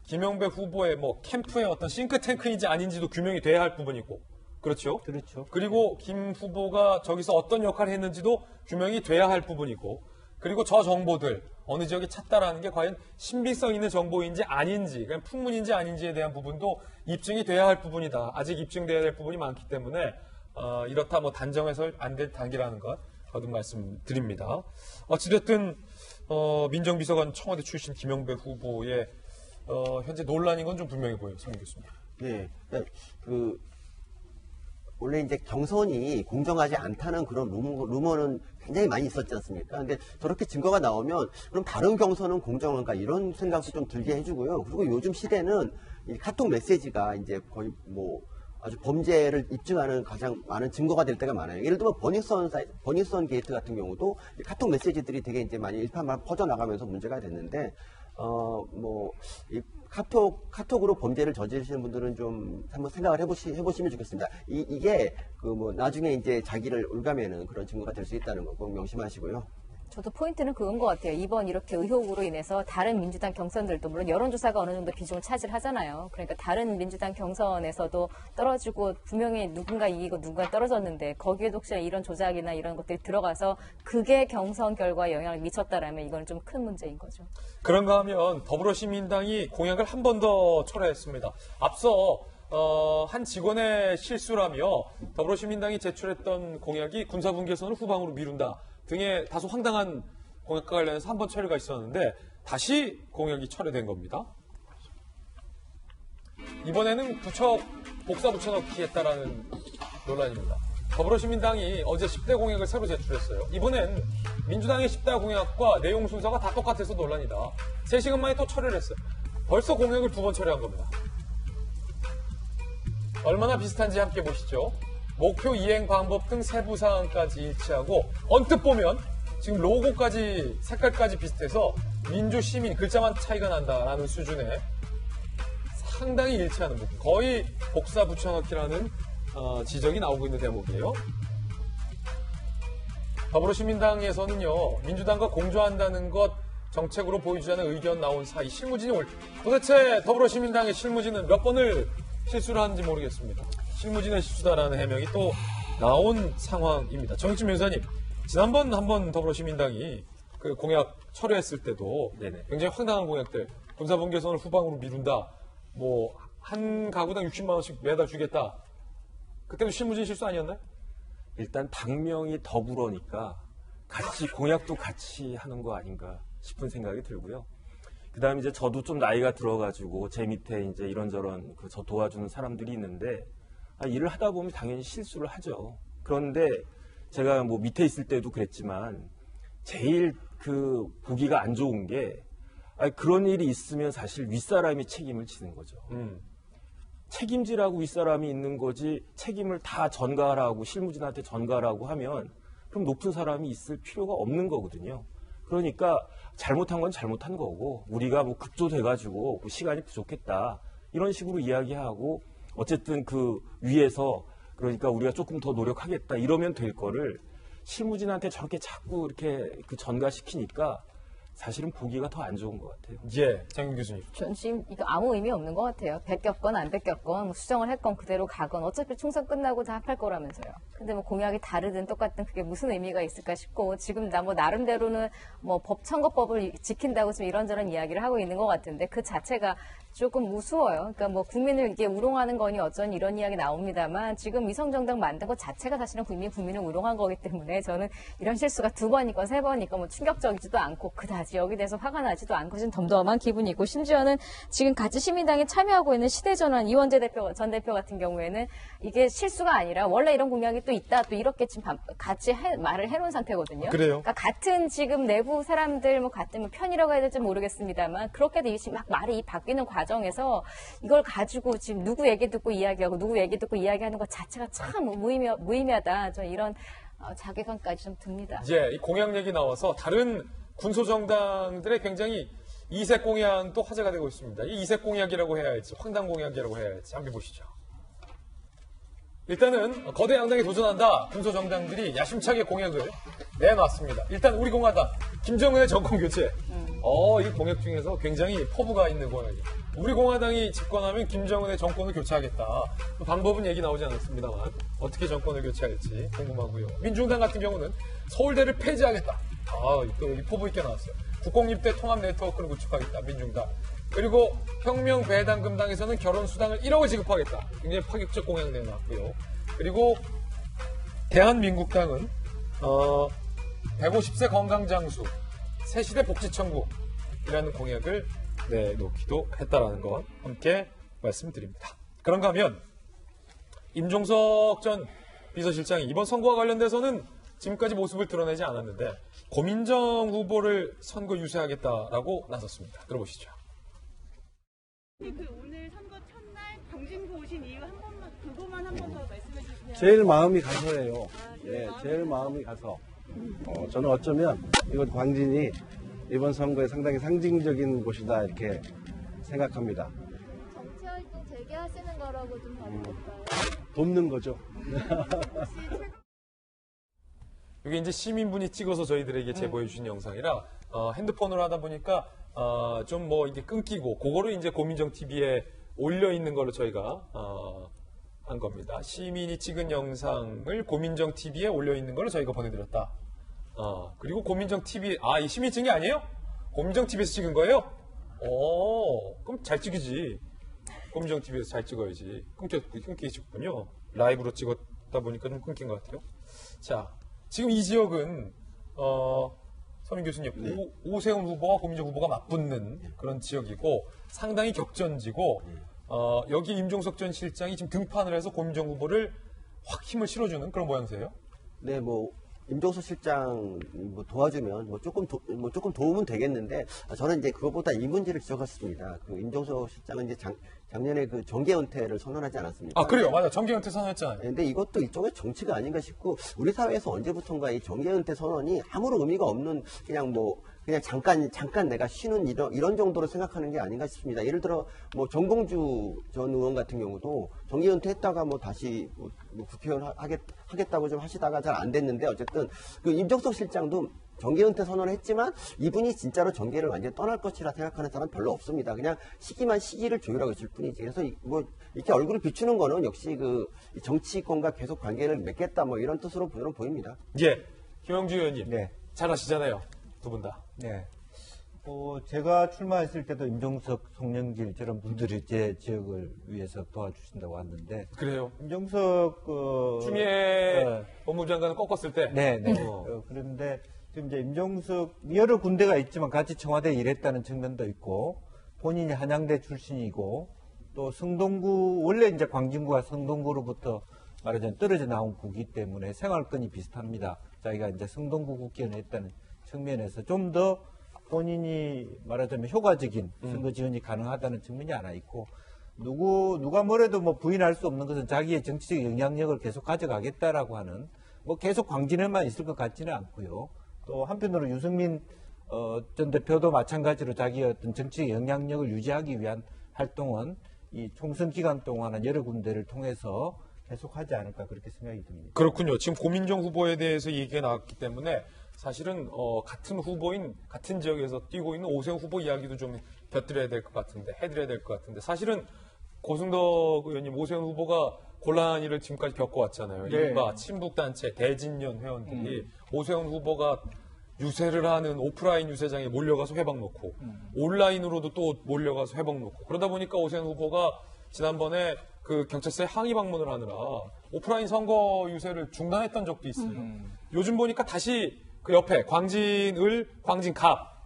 김영배 후보의 뭐 캠프의 어떤 싱크탱크인지 아닌지도 규명이 돼야 할 부분이고 그렇죠? 그렇죠. 그리고 김 후보가 저기서 어떤 역할을 했는지도 규명이 돼야 할 부분이고 그리고 저 정보들 어느 지역에 찼다라는 게 과연 신빙성 있는 정보인지 아닌지 그냥 풍문인지 아닌지에 대한 부분도 입증이 돼야 할 부분이다. 아직 입증돼야 될 부분이 많기 때문에 이렇다 뭐 단정해서 안 될 단계라는 것 거듭 말씀드립니다. 어찌됐든 민정비서관 청와대 출신 김영배 후보의 현재 논란인 건 좀 분명해 보여요. 성민 교수님. 네. 원래 이제 경선이 공정하지 않다는 그런 루머는 굉장히 많이 있었지 않습니까? 근데 저렇게 증거가 나오면 그럼 다른 경선은 공정한가 이런 생각도 좀 들게 해주고요. 그리고 요즘 시대는 이 카톡 메시지가 이제 거의 뭐 아주 범죄를 입증하는 가장 많은 증거가 될 때가 많아요. 예를 들면 버니선 게이트 같은 경우도 카톡 메시지들이 되게 이제 많이 일파만 퍼져나가면서 문제가 됐는데 이 카톡으로 범죄를 저지르시는 분들은 좀 한번 생각을 해보시면 좋겠습니다. 이게 나중에 이제 자기를 올가매는 그런 증거가 될 수 있다는 거 꼭 명심하시고요. 저도 포인트는 그건 것 같아요. 이번 이렇게 의혹으로 인해서 다른 민주당 경선들도 물론 여론조사가 어느 정도 비중을 차지하잖아요. 그러니까 다른 민주당 경선에서도 떨어지고 분명히 누군가 이기고 누군가 떨어졌는데 거기에도 혹시나 이런 조작이나 이런 것들이 들어가서 그게 경선 결과에 영향을 미쳤다라면 이건 좀 큰 문제인 거죠. 그런가 하면 더불어시민당이 공약을 한 번 더 철회했습니다. 앞서 한 직원의 실수라며 더불어시민당이 제출했던 공약이 군사분계선을 후방으로 미룬다 등의 다소 황당한 공약과 관련해서 한 번 철회가 있었는데 다시 공약이 철회된 겁니다. 이번에는 부처 복사 붙여넣기 했다라는 논란입니다. 더불어시민당이 어제 10대 공약을 새로 제출했어요. 이번엔 민주당의 10대 공약과 내용 순서가 다 똑같아서 논란이다. 3시간 만에 또 철회를 했어요. 벌써 공약을 2번 철회한 겁니다. 얼마나 비슷한지 함께 보시죠. 목표 이행 방법 등 세부 사항까지 일치하고 언뜻 보면 지금 로고까지 색깔까지 비슷해서 민주 시민 글자만 차이가 난다라는 수준의 상당히 일치하는 부분. 거의 복사 붙여넣기라는 지적이 나오고 있는 대목이에요. 더불어시민당에서는요, 민주당과 공조한다는 것 정책으로 보여주자는 의견 나온 사이 실무진이 도대체 더불어시민당의 실무진은 몇 번을 실수를 하는지 모르겠습니다. 실무진의 실수다라는 해명이 또 나온 상황입니다. 정익진 변호사님, 지난번 한번 더불어시민당이 그 공약 철회했을 때도 굉장히 황당한 공약들, 군사분 개선을 후방으로 미룬다, 뭐 한 가구당 60만 원씩 매달 주겠다. 그때도 실무진 실수 아니었나요? 일단 당명이 더불어니까 같이 공약도 같이 하는 거 아닌가 싶은 생각이 들고요. 그다음에 이제 저도 좀 나이가 들어가지고 제 밑에 이제 이런저런 저 도와주는 사람들이 있는데 일을 하다 보면 당연히 실수를 하죠. 그런데 제가 뭐 밑에 있을 때도 그랬지만 제일 그 보기가 안 좋은 게 그런 일이 있으면 사실 윗사람이 책임을 지는 거죠. 책임지라고 윗사람이 있는 거지 책임을 다 전가하라고 실무진한테 전가하라고 하면 그럼 높은 사람이 있을 필요가 없는 거거든요. 그러니까 잘못한 건 잘못한 거고 우리가 뭐 급조돼가지고 뭐 시간이 부족했다 이런 식으로 이야기하고 어쨌든 그 위에서 그러니까 우리가 조금 더 노력하겠다 이러면 될 거를 실무진한테 저렇게 자꾸 이렇게 그 전가시키니까 사실은 보기가 더 안 좋은 것 같아요. 예, 장윤 교수님. 전 지금 이거 아무 의미 없는 것 같아요. 베꼈건 안 베꼈건 뭐 수정을 했건 그대로 가건 어차피 총선 끝나고 다 합할 거라면서요. 근데 뭐 공약이 다르든 똑같든 그게 무슨 의미가 있을까 싶고 지금 나 뭐 나름대로는 뭐 선거법을 지킨다고 지금 이런저런 이야기를 하고 있는 것 같은데 그 자체가 조금 우스워요. 그러니까 뭐 국민을 이게 우롱하는 거니 어쩌니 이런 이야기 나옵니다만 지금 위성정당 만든 것 자체가 사실은 국민을 우롱한 거기 때문에 저는 이런 실수가 2번이건 3번이건 뭐 충격적이지도 않고 그다지 여기 대해서 화가 나지도 않고 좀 덤덤한 기분이 있고 심지어는 지금 같이 시민당에 참여하고 있는 시대전환 이원재 전 대표 같은 경우에는 이게 실수가 아니라 원래 이런 공약이 또 있다 또 이렇게 지금 같이 말을 해놓은 상태거든요. 그래요? 그러니까 같은 지금 내부 사람들 뭐 같은 뭐 편이라고 해야 될지 모르겠습니다만 그렇게도 막 말이 바뀌는 과정에서 이걸 가지고 지금 누구 얘기 듣고 이야기하고 누구 얘기 듣고 이야기하는 것 자체가 참 무의미하다. 저 이런 자괴감까지 좀 듭니다. 예, 이 공약 얘기 나와서 다른 군소정당들의 굉장히 이색 공약도 화제가 되고 있습니다. 이 이색 공약이라고 해야 할지 황당 공약이라고 해야 할지 함께 보시죠. 일단은 거대 양당에 도전한다 군소정당들이 야심차게 공약을 내놨습니다. 일단 우리 공화당 김정은의 정권 교체. 이 공약 중에서 굉장히 포부가 있는 공약이에요. 우리 공화당이 집권하면 김정은의 정권을 교체하겠다. 방법은 얘기 나오지 않았습니다만 어떻게 정권을 교체할지 궁금하고요. 민중당 같은 경우는 서울대를 폐지하겠다. 또 이 포부 있게 나왔어요. 국공립대 통합 네트워크를 구축하겠다. 민중당. 그리고 혁명배당금당에서는 결혼수당을 1억을 지급하겠다. 굉장히 파격적 공약 내놨고요. 그리고 대한민국당은 150세 건강장수, 새시대 복지천국이라는 공약을 내놓기도 했다라는 것 함께 말씀드립니다. 그런가 하면 임종석 전 비서실장이 이번 선거와 관련돼서는 지금까지 모습을 드러내지 않았는데 고민정 후보를 선거 유세하겠다라고 나섰습니다. 들어보시죠. 오늘 선거 첫날 경진구 오신 이유 그거만 한 번 더 말씀해 주시면. 제일 마음이 가서예요. 제일 마음이 가서. 저는 어쩌면 이곳 광진이 이번 선거에 상당히 상징적인 곳이다 이렇게 생각합니다. 정치활동 재개하시는 거라고 좀 봐도 될까요? 돕는 거죠. 이게 이제 시민분이 찍어서 저희들에게 제보해 주신 영상이라 핸드폰으로 하다 보니까 좀 뭐 이게 끊기고 그거를 이제 고민정 TV에 올려 있는 걸로 저희가 한 겁니다. 시민이 찍은 영상을 고민정 TV에 올려 있는 걸로 저희가 보내드렸다. 그리고 고민정 TV 이 시민이 찍은 게 아니에요? 고민정 TV에서 찍은 거예요? 그럼 잘 찍이지. 고민정 TV에서 잘 찍어야지. 끊기셨군요. 라이브로 찍었다 보니까 좀 끊긴 것 같아요. 자. 지금 이 지역은 서민 교수님 오세훈 후보와 고민정 후보가 맞붙는 그런 지역이고 상당히 격전지고 여기 임종석 전 실장이 지금 등판을 해서 고민정 후보를 확 힘을 실어주는 그런 모양새예요. 네, 뭐 임종석 실장 뭐 도와주면 조금 도움은 되겠는데 저는 이제 그것보다 이 문제를 지적했습니다. 그 임종석 실장은 이제 작년에 그 정계 은퇴를 선언하지 않았습니까? 아, 그래요. 맞아. 정계 은퇴 선언했잖아요. 근데 이것도 일종의 정치가 아닌가 싶고 우리 사회에서 언제부턴가 이 정계 은퇴 선언이 아무런 의미가 없는 그냥 잠깐 내가 쉬는 이런 정도로 생각하는 게 아닌가 싶습니다. 예를 들어 뭐 정봉주 전 의원 같은 경우도 정계 은퇴했다가 뭐 다시 국회의원 하겠다고 좀 하시다가 잘 안 됐는데 어쨌든 그 임종석 실장도 정계 은퇴 선언을 했지만 이분이 진짜로 정계를 완전히 떠날 것이라 생각하는 사람은 별로 없습니다. 그냥 시기를 조율하고 있을 뿐이지. 그래서 뭐 이렇게 얼굴을 비추는 거는 역시 그 정치권과 계속 관계를 맺겠다 뭐 이런 뜻으로 저는 보입니다. 예, 김영주 의원님. 네. 잘 아시잖아요. 두 분 다. 네. 제가 출마했을 때도 임종석, 송영길 저런 분들이 제 지역을 위해서 도와주신다고 왔는데. 그래요? 임종석 추미애 법무장관을 꺾었을 때. 네. 그런데 지금 이제 임종석 여러 군데가 있지만 같이 청와대에 일했다는 측면도 있고 본인이 한양대 출신이고 또 성동구 원래 이제 광진구와 성동구로부터 말하자면 떨어져 나온 구기 때문에 생활권이 비슷합니다. 자기가 이제 성동구 국회의원을 했다는 측면에서 좀 더 본인이 말하자면 효과적인 선거 지원이 가능하다는 측면이 하나 있고 누가 뭐래도 뭐 부인할 수 없는 것은 자기의 정치적 영향력을 계속 가져가겠다라고 하는 뭐 계속 광진에만 있을 것 같지는 않고요. 또 한편으로 유승민 전 대표도 마찬가지로 자기의 어떤 정치적 영향력을 유지하기 위한 활동은 이 총선 기간 동안은 여러 군데를 통해서 계속하지 않을까 그렇게 생각이 듭니다. 그렇군요. 지금 고민정 후보에 대해서 얘기가 나왔기 때문에 사실은 같은 후보인 같은 지역에서 뛰고 있는 오세훈 후보 이야기도 좀 곁들여야 될 것 같은데 해드려야 될 것 같은데 사실은 고승덕 의원님 오세훈 후보가 곤란한 일을 지금까지 겪어왔잖아요. 네. 이른바 친북단체 대진년 회원들이 오세훈 후보가 유세를 하는 오프라인 유세장에 몰려가서 회방 놓고 온라인으로도 또 몰려가서 회방 놓고 그러다 보니까 오세훈 후보가 지난번에 그 경찰서에 항의 방문을 하느라 오프라인 선거 유세를 중단했던 적도 있어요. 요즘 보니까 다시 그 옆에 광진을, 광진갑.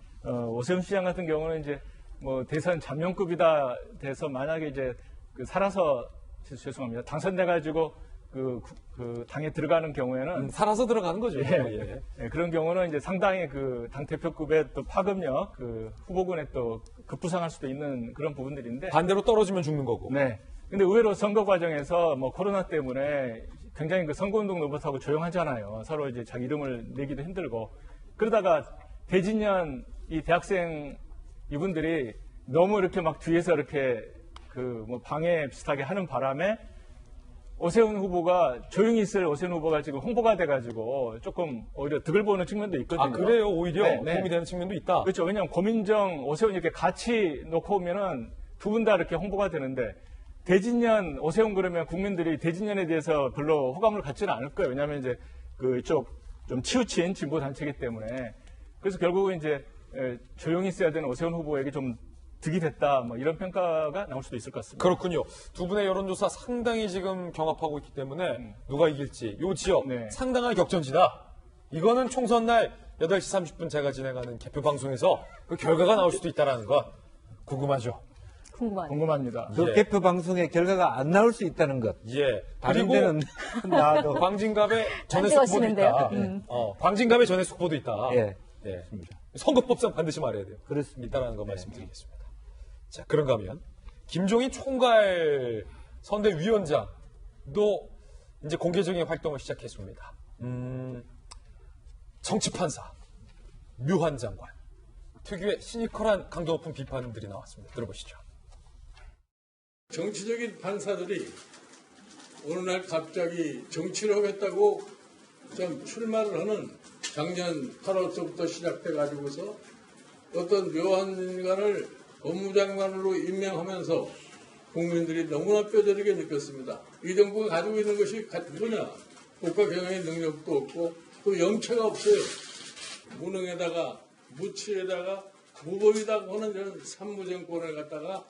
오세훈 시장 같은 경우는 이제 뭐 대선 잠룡급이다 돼서 만약에 이제 그 살아서 죄송합니다. 당선돼가지고 그 당에 들어가는 경우에는 살아서 들어가는 거죠. 예. 그런 경우는 이제 상당히 그 당 대표급의 또 파급력, 그 후보군에 또 급부상할 수도 있는 그런 부분들인데 반대로 떨어지면 죽는 거고. 네. 근데 의외로 선거 과정에서 뭐 코로나 때문에 굉장히 그 선거운동 로봇하고 조용하잖아요. 서로 이제 자기 이름을 내기도 힘들고 그러다가 대진년 이 대학생 이분들이 너무 이렇게 막 뒤에서 이렇게 그 뭐 방해 비슷하게 하는 바람에 오세훈 후보가 조용히 있을 오세훈 후보가 지금 홍보가 돼가지고 조금 오히려 득을 보는 측면도 있거든요. 아, 그래요? 오히려 네. 도움이 되는 측면도 있다? 그렇죠. 왜냐하면 고민정, 오세훈 이렇게 같이 놓고 오면은 두 분 다 이렇게 홍보가 되는데 대진년, 오세훈 그러면 국민들이 대진년에 대해서 별로 호감을 갖지는 않을 거예요. 왜냐하면 이제 그쪽 좀 치우친 진보 단체이기 때문에. 그래서 결국은 이제 조용히 있어야 되는 오세훈 후보에게 좀 득이 됐다, 뭐 이런 평가가 나올 수도 있을 것 같습니다. 그렇군요. 두 분의 여론조사 상당히 지금 경합하고 있기 때문에 누가 이길지 요 지역 상당한 격전지다. 이거는 총선 날 8시 30분 제가 진행하는 개표 방송에서 그 결과가 나올 수도 있다는 것 궁금하죠? 궁금합니다. 그 개표 방송의 결과가 안 나올 수 있다는 것. 예. 다른 그리고 데는 나도 광진갑에 전해숙 후보도 있다. 광진갑에 전해숙 후보도 있다. 예. 예. 선거법상 반드시 말해야 돼요. 그렇습니다. 있다라는 거 말씀드리겠습니다. 자, 그런가 하면 김종인 총괄 선대위원장도 이제 공개적인 활동을 시작했습니다. 정치판사, 묘한 장관, 특유의 시니컬한 강도 높은 비판들이 나왔습니다. 들어보시죠. 정치적인 판사들이 어느 날 갑자기 정치를 하겠다고 좀 출마를 하는 작년 8월서부터 시작돼 가지고서 어떤 묘한 인간을 법무장관으로 임명하면서 국민들이 너무나 뼈저리게 느꼈습니다. 이 정부가 가지고 있는 것이 뭐냐? 국가 경영의 능력도 없고 또 염치가 없어요. 무능에다가 무치에다가 무법이다고 하는 이런 산무정권을 갖다가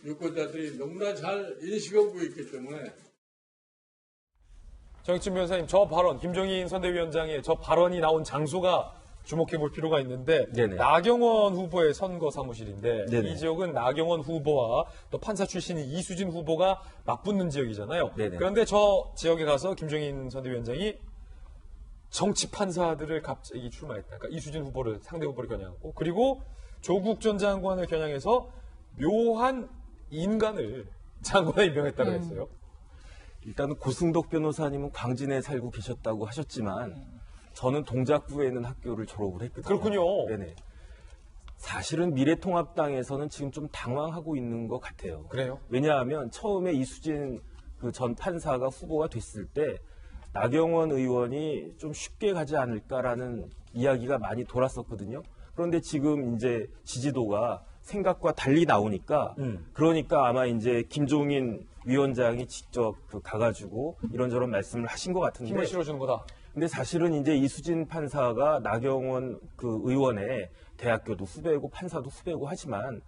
유권자들이 너무나 잘 인식하고 있기 때문에 정익진 변호사님, 저 발언, 김종인 선대위원장의 저 발언이 나온 장소가 주목해 볼 필요가 있는데 네네. 나경원 후보의 선거 사무실인데 네네. 이 지역은 나경원 후보와 또 판사 출신인 이수진 후보가 맞붙는 지역이잖아요. 네네. 그런데 저 지역에 가서 김종인 선대위원장이 정치 판사들을 갑자기 출마했다. 그러니까 이수진 후보를 상대 후보를 겨냥하고 그리고 조국 전 장관을 겨냥해서 묘한 인간을 장관에 임명했다고 했어요. 일단 고승덕 변호사님은 광진에 살고 계셨다고 하셨지만 저는 동작구에 있는 학교를 졸업을 했거든요. 그렇군요. 네네. 사실은 미래통합당에서는 지금 좀 당황하고 있는 것 같아요. 그래요? 왜냐하면 처음에 이수진 그 전 판사가 후보가 됐을 때 나경원 의원이 좀 쉽게 가지 않을까라는 이야기가 많이 돌았었거든요. 그런데 지금 이제 지지도가 생각과 달리 나오니까 그러니까 아마 이제 김종인 위원장이 직접 가가지고 이런저런 말씀을 하신 것 같은데 힘을 실어주는 거다. 근데 사실은 이제 이수진 판사가 나경원 그 의원의 대학교도 후배고 판사도 후배고 하지만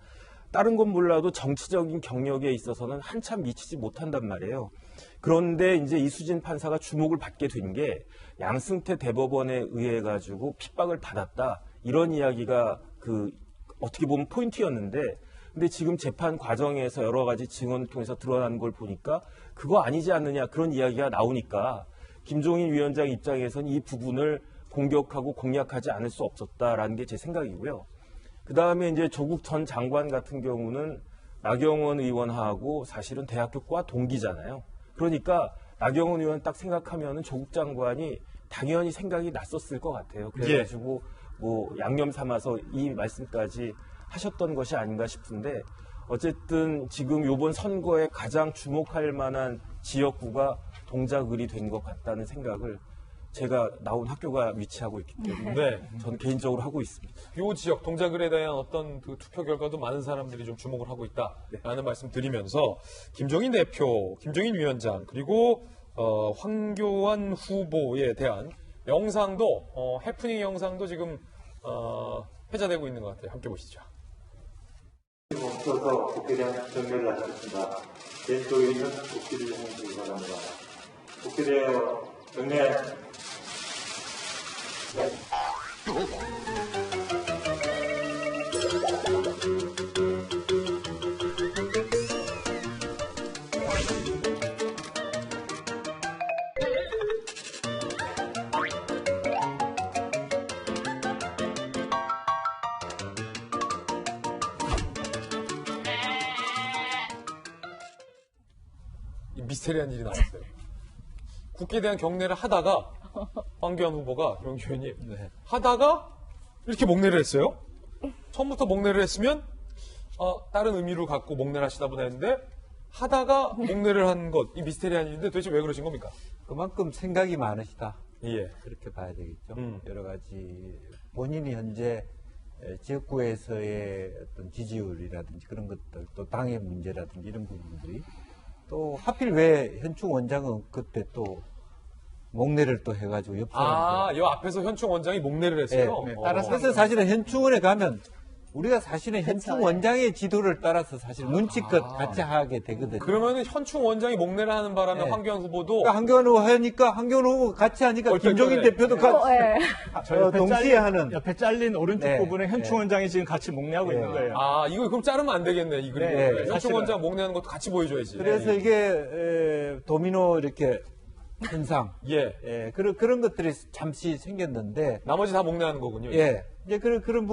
다른 건 몰라도 정치적인 경력에 있어서는 한참 미치지 못한단 말이에요. 그런데 이제 이수진 판사가 주목을 받게 된 게 양승태 대법원에 의해 가지고 핍박을 받았다. 이런 이야기가 그 어떻게 보면 포인트였는데 근데 지금 재판 과정에서 여러 가지 증언을 통해서 드러난 걸 보니까 그거 아니지 않느냐 그런 이야기가 나오니까 김종인 위원장 입장에서는 이 부분을 공격하고 공략하지 않을 수 없었다라는 게 제 생각이고요. 그 다음에 이제 조국 전 장관 같은 경우는 나경원 의원하고 사실은 대학교과 동기잖아요. 그러니까 나경원 의원 딱 생각하면은 조국 장관이 당연히 생각이 났었을 것 같아요. 그래가지고 뭐 양념 삼아서 이 말씀까지 하셨던 것이 아닌가 싶은데 어쨌든 지금 이번 선거에 가장 주목할 만한 지역구가 동작을이 된 것 같다는 생각을 제가 나온 학교가 위치하고 있기 때문에 저는 개인적으로 하고 있습니다. 이 지역 동작을에 대한 어떤 그 투표 결과도 많은 사람들이 좀 주목을 하고 있다라는 말씀 드리면서 김종인 대표, 김종인 위원장 그리고 황교안 후보에 대한 영상도 해프닝 영상도 지금 회자되고 있는 것 같아요. 함께 보시죠. 멈춰서 국회량 정례를 하셨습니다. 왼쪽에 있는 국기를 해주시기 바랍니다. 국기되어 정례. 미스테리한 일이 나왔어요. 국회에 대한 경례를 하다가 황교안 후보가 명규현이 하다가 이렇게 목례를 했어요. 처음부터 목례를 했으면 다른 의미로 갖고 목례를 하시다 보다 했는데 하다가 목례를 한 것, 이 미스테리한 일인데 도대체 왜 그러신 겁니까? 그만큼 생각이 많으시다. 예. 그렇게 봐야 되겠죠. 여러 가지 본인이 현재 지역구에서의 어떤 지지율이라든지 그런 것들, 또 당의 문제라든지 이런 부분들이 또 하필 왜 현충 원장은 그때 또 목례를 또 해가지고 옆사람들. 이 앞에서 현충 원장이 목례를 했어요? 네. 따라서 그래서 사실은 현충원에 가면 우리가 사실은 현충 원장의 지도를 따라서 사실 눈치껏 같이 하게 되거든요. 그러면은 현충 원장이 목례를 하는 바람에 황교안 후보도 그러니까 황교안 후보 하니까 황교안 후보 같이 하니까 김종인 대표도 같이 동시에 하는 옆에 잘린 오른쪽 부분에 현충 원장이 지금 같이 목례하고 있는 거예요. 이거 그럼 자르면 안 되겠네, 이 그림. 현충 원장 목례하는 것도 같이 보여줘야지. 그래서 이게 도미노 이렇게 현상. 그런 것들이 잠시 생겼는데. 나머지 다 목례하는 거군요. 이제 그런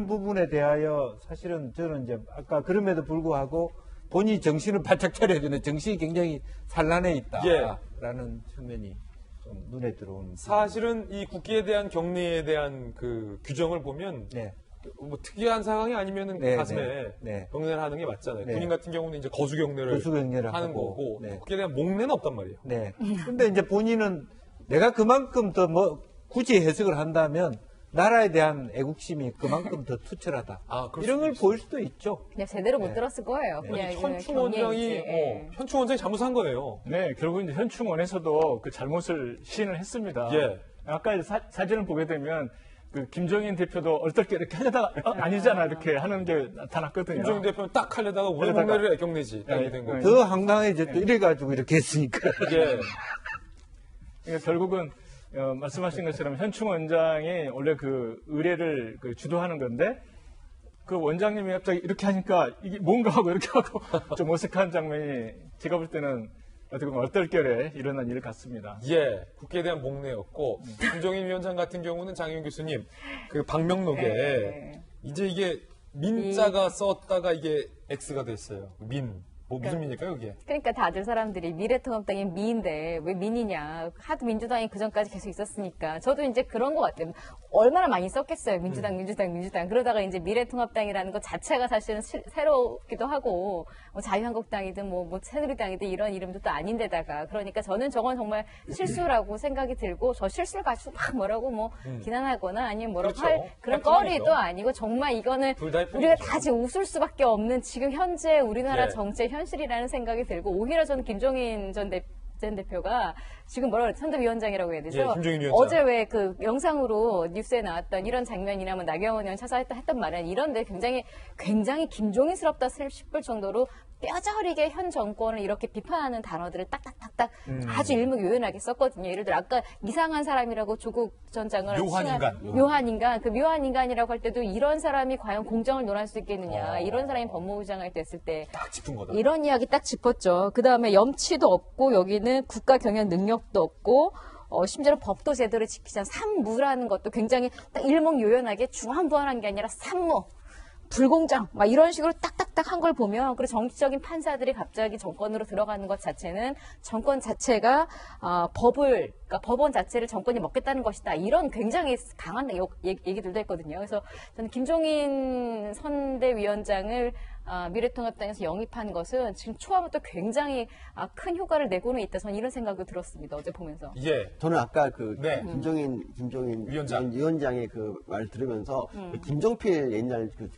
부분에 대하여 사실은 저는 이제 아까 그럼에도 불구하고 본인이 정신을 바짝 차려야 되는 정신이 굉장히 산란해 있다라는 측면이 좀 눈에 들어오는. 사실은 이 국기에 대한 경례에 대한 그 규정을 보면 뭐 특이한 상황이 아니면은 가슴에 경례를 하는 게 맞잖아요. 군인 같은 경우는 이제 거수 경례를 하는 거고 국기에 대한 목례는 없단 말이에요. 근데 이제 본인은 내가 그만큼 더 뭐 굳이 해석을 한다면 나라에 대한 애국심이 그만큼 더 투철하다. 이런 걸 보일 수도 있죠. 그냥 제대로 못 들었을 거예요. 그냥 현충 원장이 현충 원장이 잘못한 거예요. 네, 결국 이제 현충원에서도 그 잘못을 시인을 했습니다. 아까 사진을 보게 되면 그 김종인 대표도 얼떨결에 이렇게 하려다가 아니잖아 이렇게 하는 게 나타났거든요. 김종인 대표는 딱 하려다가 우리 목례를 경례지 딱 된 거예요. 더 황당해졌죠. 이래가지고 이렇게 했으니까. 그러니까 결국은 말씀하신 것처럼 현충 원장이 원래 그 의례를 주도하는 건데 그 원장님이 갑자기 이렇게 하니까 이게 뭔가 하고 이렇게 하고 좀 어색한 장면이 제가 볼 때는 어떻게 보면 얼떨결에 일어난 일 같습니다. 예, 국회에 대한 목례였고 김종인 위원장 같은 경우는 장희훈 교수님 그 방명록에 네. 이제 이게 민자가 썼다가 이게 X가 됐어요. 무슨 민일까요, 이게? 그러니까 다들 사람들이 미래통합당이 미인데 왜 민이냐. 하도 민주당이 그전까지 계속 있었으니까. 저도 이제 그런 것 같아요. 얼마나 많이 썼겠어요. 민주당. 그러다가 이제 미래통합당이라는 것 자체가 사실은 새롭기도 하고 뭐 자유한국당이든 뭐 새누리당이든 이런 이름도 또 아닌데다가 그러니까 저는 저건 정말 실수라고 생각이 들고 저 실수를 가지고 막 뭐라고 뭐 비난하거나 아니면 뭐라고 그렇죠. 할 그런 거리도 아니고 정말 이거는 우리가 다 지금 웃을 수밖에 없는 지금 현재 우리나라 예. 정치의 현실이라는 생각이 들고 오히려 저는 김종인 전 대표가 지금 뭐라 그래 선대위원장이라고 해야 되죠? 예, 김종인 위원장. 어제 왜 그 영상으로 뉴스에 나왔던 이런 장면이나 뭐 나경원 의원 찾아했던 했던 말은 이런데 굉장히 김종인스럽다 싶을 정도로 뼈저리게 현 정권을 이렇게 비판하는 단어들을 딱딱딱딱 아주 일목요연하게 썼거든요. 예를 들어 아까 이상한 사람이라고 조국 전 장관을 묘한 인간. 그 묘한 인간이라고 할 때도 이런 사람이 과연 공정을 논할 수 있겠느냐. 이런 사람이 법무부장을 됐을 때 딱 짚은 거다. 이런 이야기 딱 짚었죠. 그다음에 염치도 없고 여기는 국가 경영 능력도 없고 심지어 법도 제대로 지키지 않은 산무라는 것도 굉장히 딱 일목요연하게 중한부한한 게 아니라 산무. 불공정 막 이런 식으로 딱딱딱 한 걸 보면 그리고 정치적인 판사들이 갑자기 정권으로 들어가는 것 자체는 정권 자체가 그러니까 법원 자체를 정권이 먹겠다는 것이다 이런 굉장히 강한 얘기들도 했거든요. 그래서 저는 김종인 선대위원장을 미래통합당에서 영입한 것은 지금 초반부터 굉장히 큰 효과를 내고는 있다. 저는 이런 생각도 들었습니다. 어제 보면서. 예. 저는 아까 김종인 위원장의 그 말 들으면서 그 김종필 옛날 그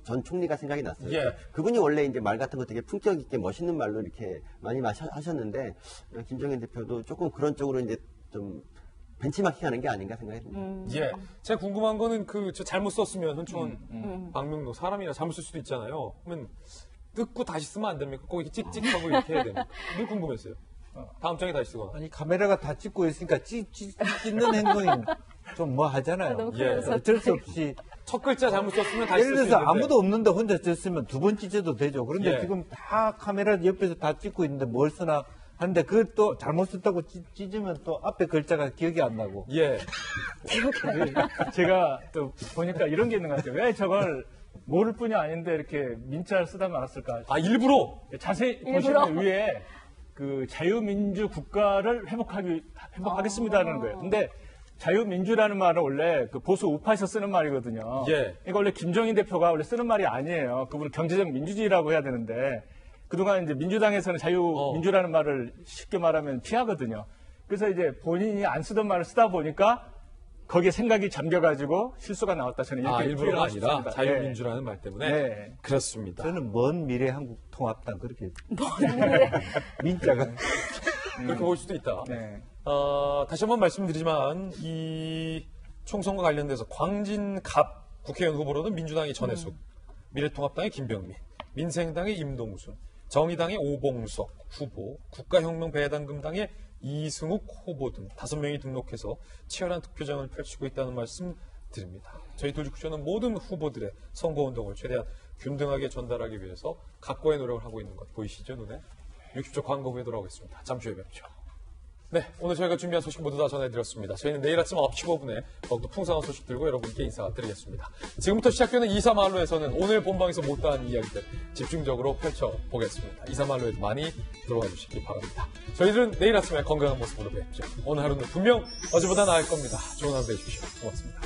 전 총리가 생각이 났어요. 예. 그분이 원래 이제 말 같은 거 되게 품격 있게 멋있는 말로 이렇게 많이 하셨는데 김종인 대표도 조금 그런 쪽으로 이제 좀 벤치마킹 하는 게 아닌가 생각이 듭니다. 예. 제가 궁금한 거는 저 잘못 썼으면 현충원 방명록 사람이나 잘못 쓸 수도 있잖아요. 그러면 뜯고 다시 쓰면 안 됩니까? 꼭 이렇게 찍찍하고 이렇게 해야 됩니까? 늘 궁금했어요. 다음 장에 다시 쓰거나. 아니 카메라가 다 찍고 있으니까 찍는 행동이 좀 뭐 하잖아요. 예. 어쩔 수 없이 첫 글자 잘못 썼으면 다시 예를 쓸 수 들어서 있는데. 아무도 없는데 혼자 썼으면 두 번 찢어도 되죠. 그런데 예. 지금 다 카메라 옆에서 다 찍고 있는데 뭘 쓰나 하는데 그걸 또 잘못 썼다고 찢으면 또 앞에 글자가 기억이 안 나고. 예. 제가 또 보니까 이런 게 있는 것 같아요. 왜 저걸 모를 뿐이 아닌데 이렇게 민자를 쓰다 말았을까? 일부러? 자세히 보시면 위에 그 자유민주 국가를 회복하겠습니다라는 거예요. 근데 자유민주라는 말은 원래 그 보수 우파에서 쓰는 말이거든요. 예. 그러니까 원래 김종인 대표가 원래 쓰는 말이 아니에요. 그분은 경제적 민주주의라고 해야 되는데 그동안 이제 민주당에서는 자유민주라는 말을 쉽게 말하면 피하거든요. 그래서 이제 본인이 안 쓰던 말을 쓰다 보니까 거기에 생각이 잠겨가지고 실수가 나왔다. 저는 이렇게 일부러가 아니라 싶습니다. 자유민주라는 말 때문에. 네. 그렇습니다. 저는 먼 미래 한국통합당 그렇게 민자가 그렇게 볼 수도 있다. 네. 다시 한번 말씀드리지만 이 총선과 관련돼서 광진갑 국회의원 후보로는 민주당의 전해숙, 미래통합당의 김병민, 민생당의 임동순, 정의당의 오봉석 후보, 국가혁명배당금당의 이승욱 후보 등 5명이 등록해서 치열한 투표전을 펼치고 있다는 말씀 드립니다. 저희 도지국쇼는 모든 후보들의 선거운동을 최대한 균등하게 전달하기 위해서 각고의 노력을 하고 있는 것 보이시죠, 눈에? 60초 광고 후에 돌아오겠습니다. 잠시 후에 뵙죠. 네, 오늘 저희가 준비한 소식 모두 다 전해드렸습니다. 저희는 내일 아침 9시 15분에 더욱더 풍성한 소식 들고 여러분께 인사드리겠습니다. 지금부터 시작되는 2사말로에서는 오늘 본방에서 못다한 이야기들 집중적으로 펼쳐보겠습니다. 2사말로에도 많이 들어와 주시기 바랍니다. 저희들은 내일 아침에 건강한 모습으로 뵙죠. 오늘 하루는 분명 어제보다 나을 겁니다. 좋은 하루 되십시오. 고맙습니다.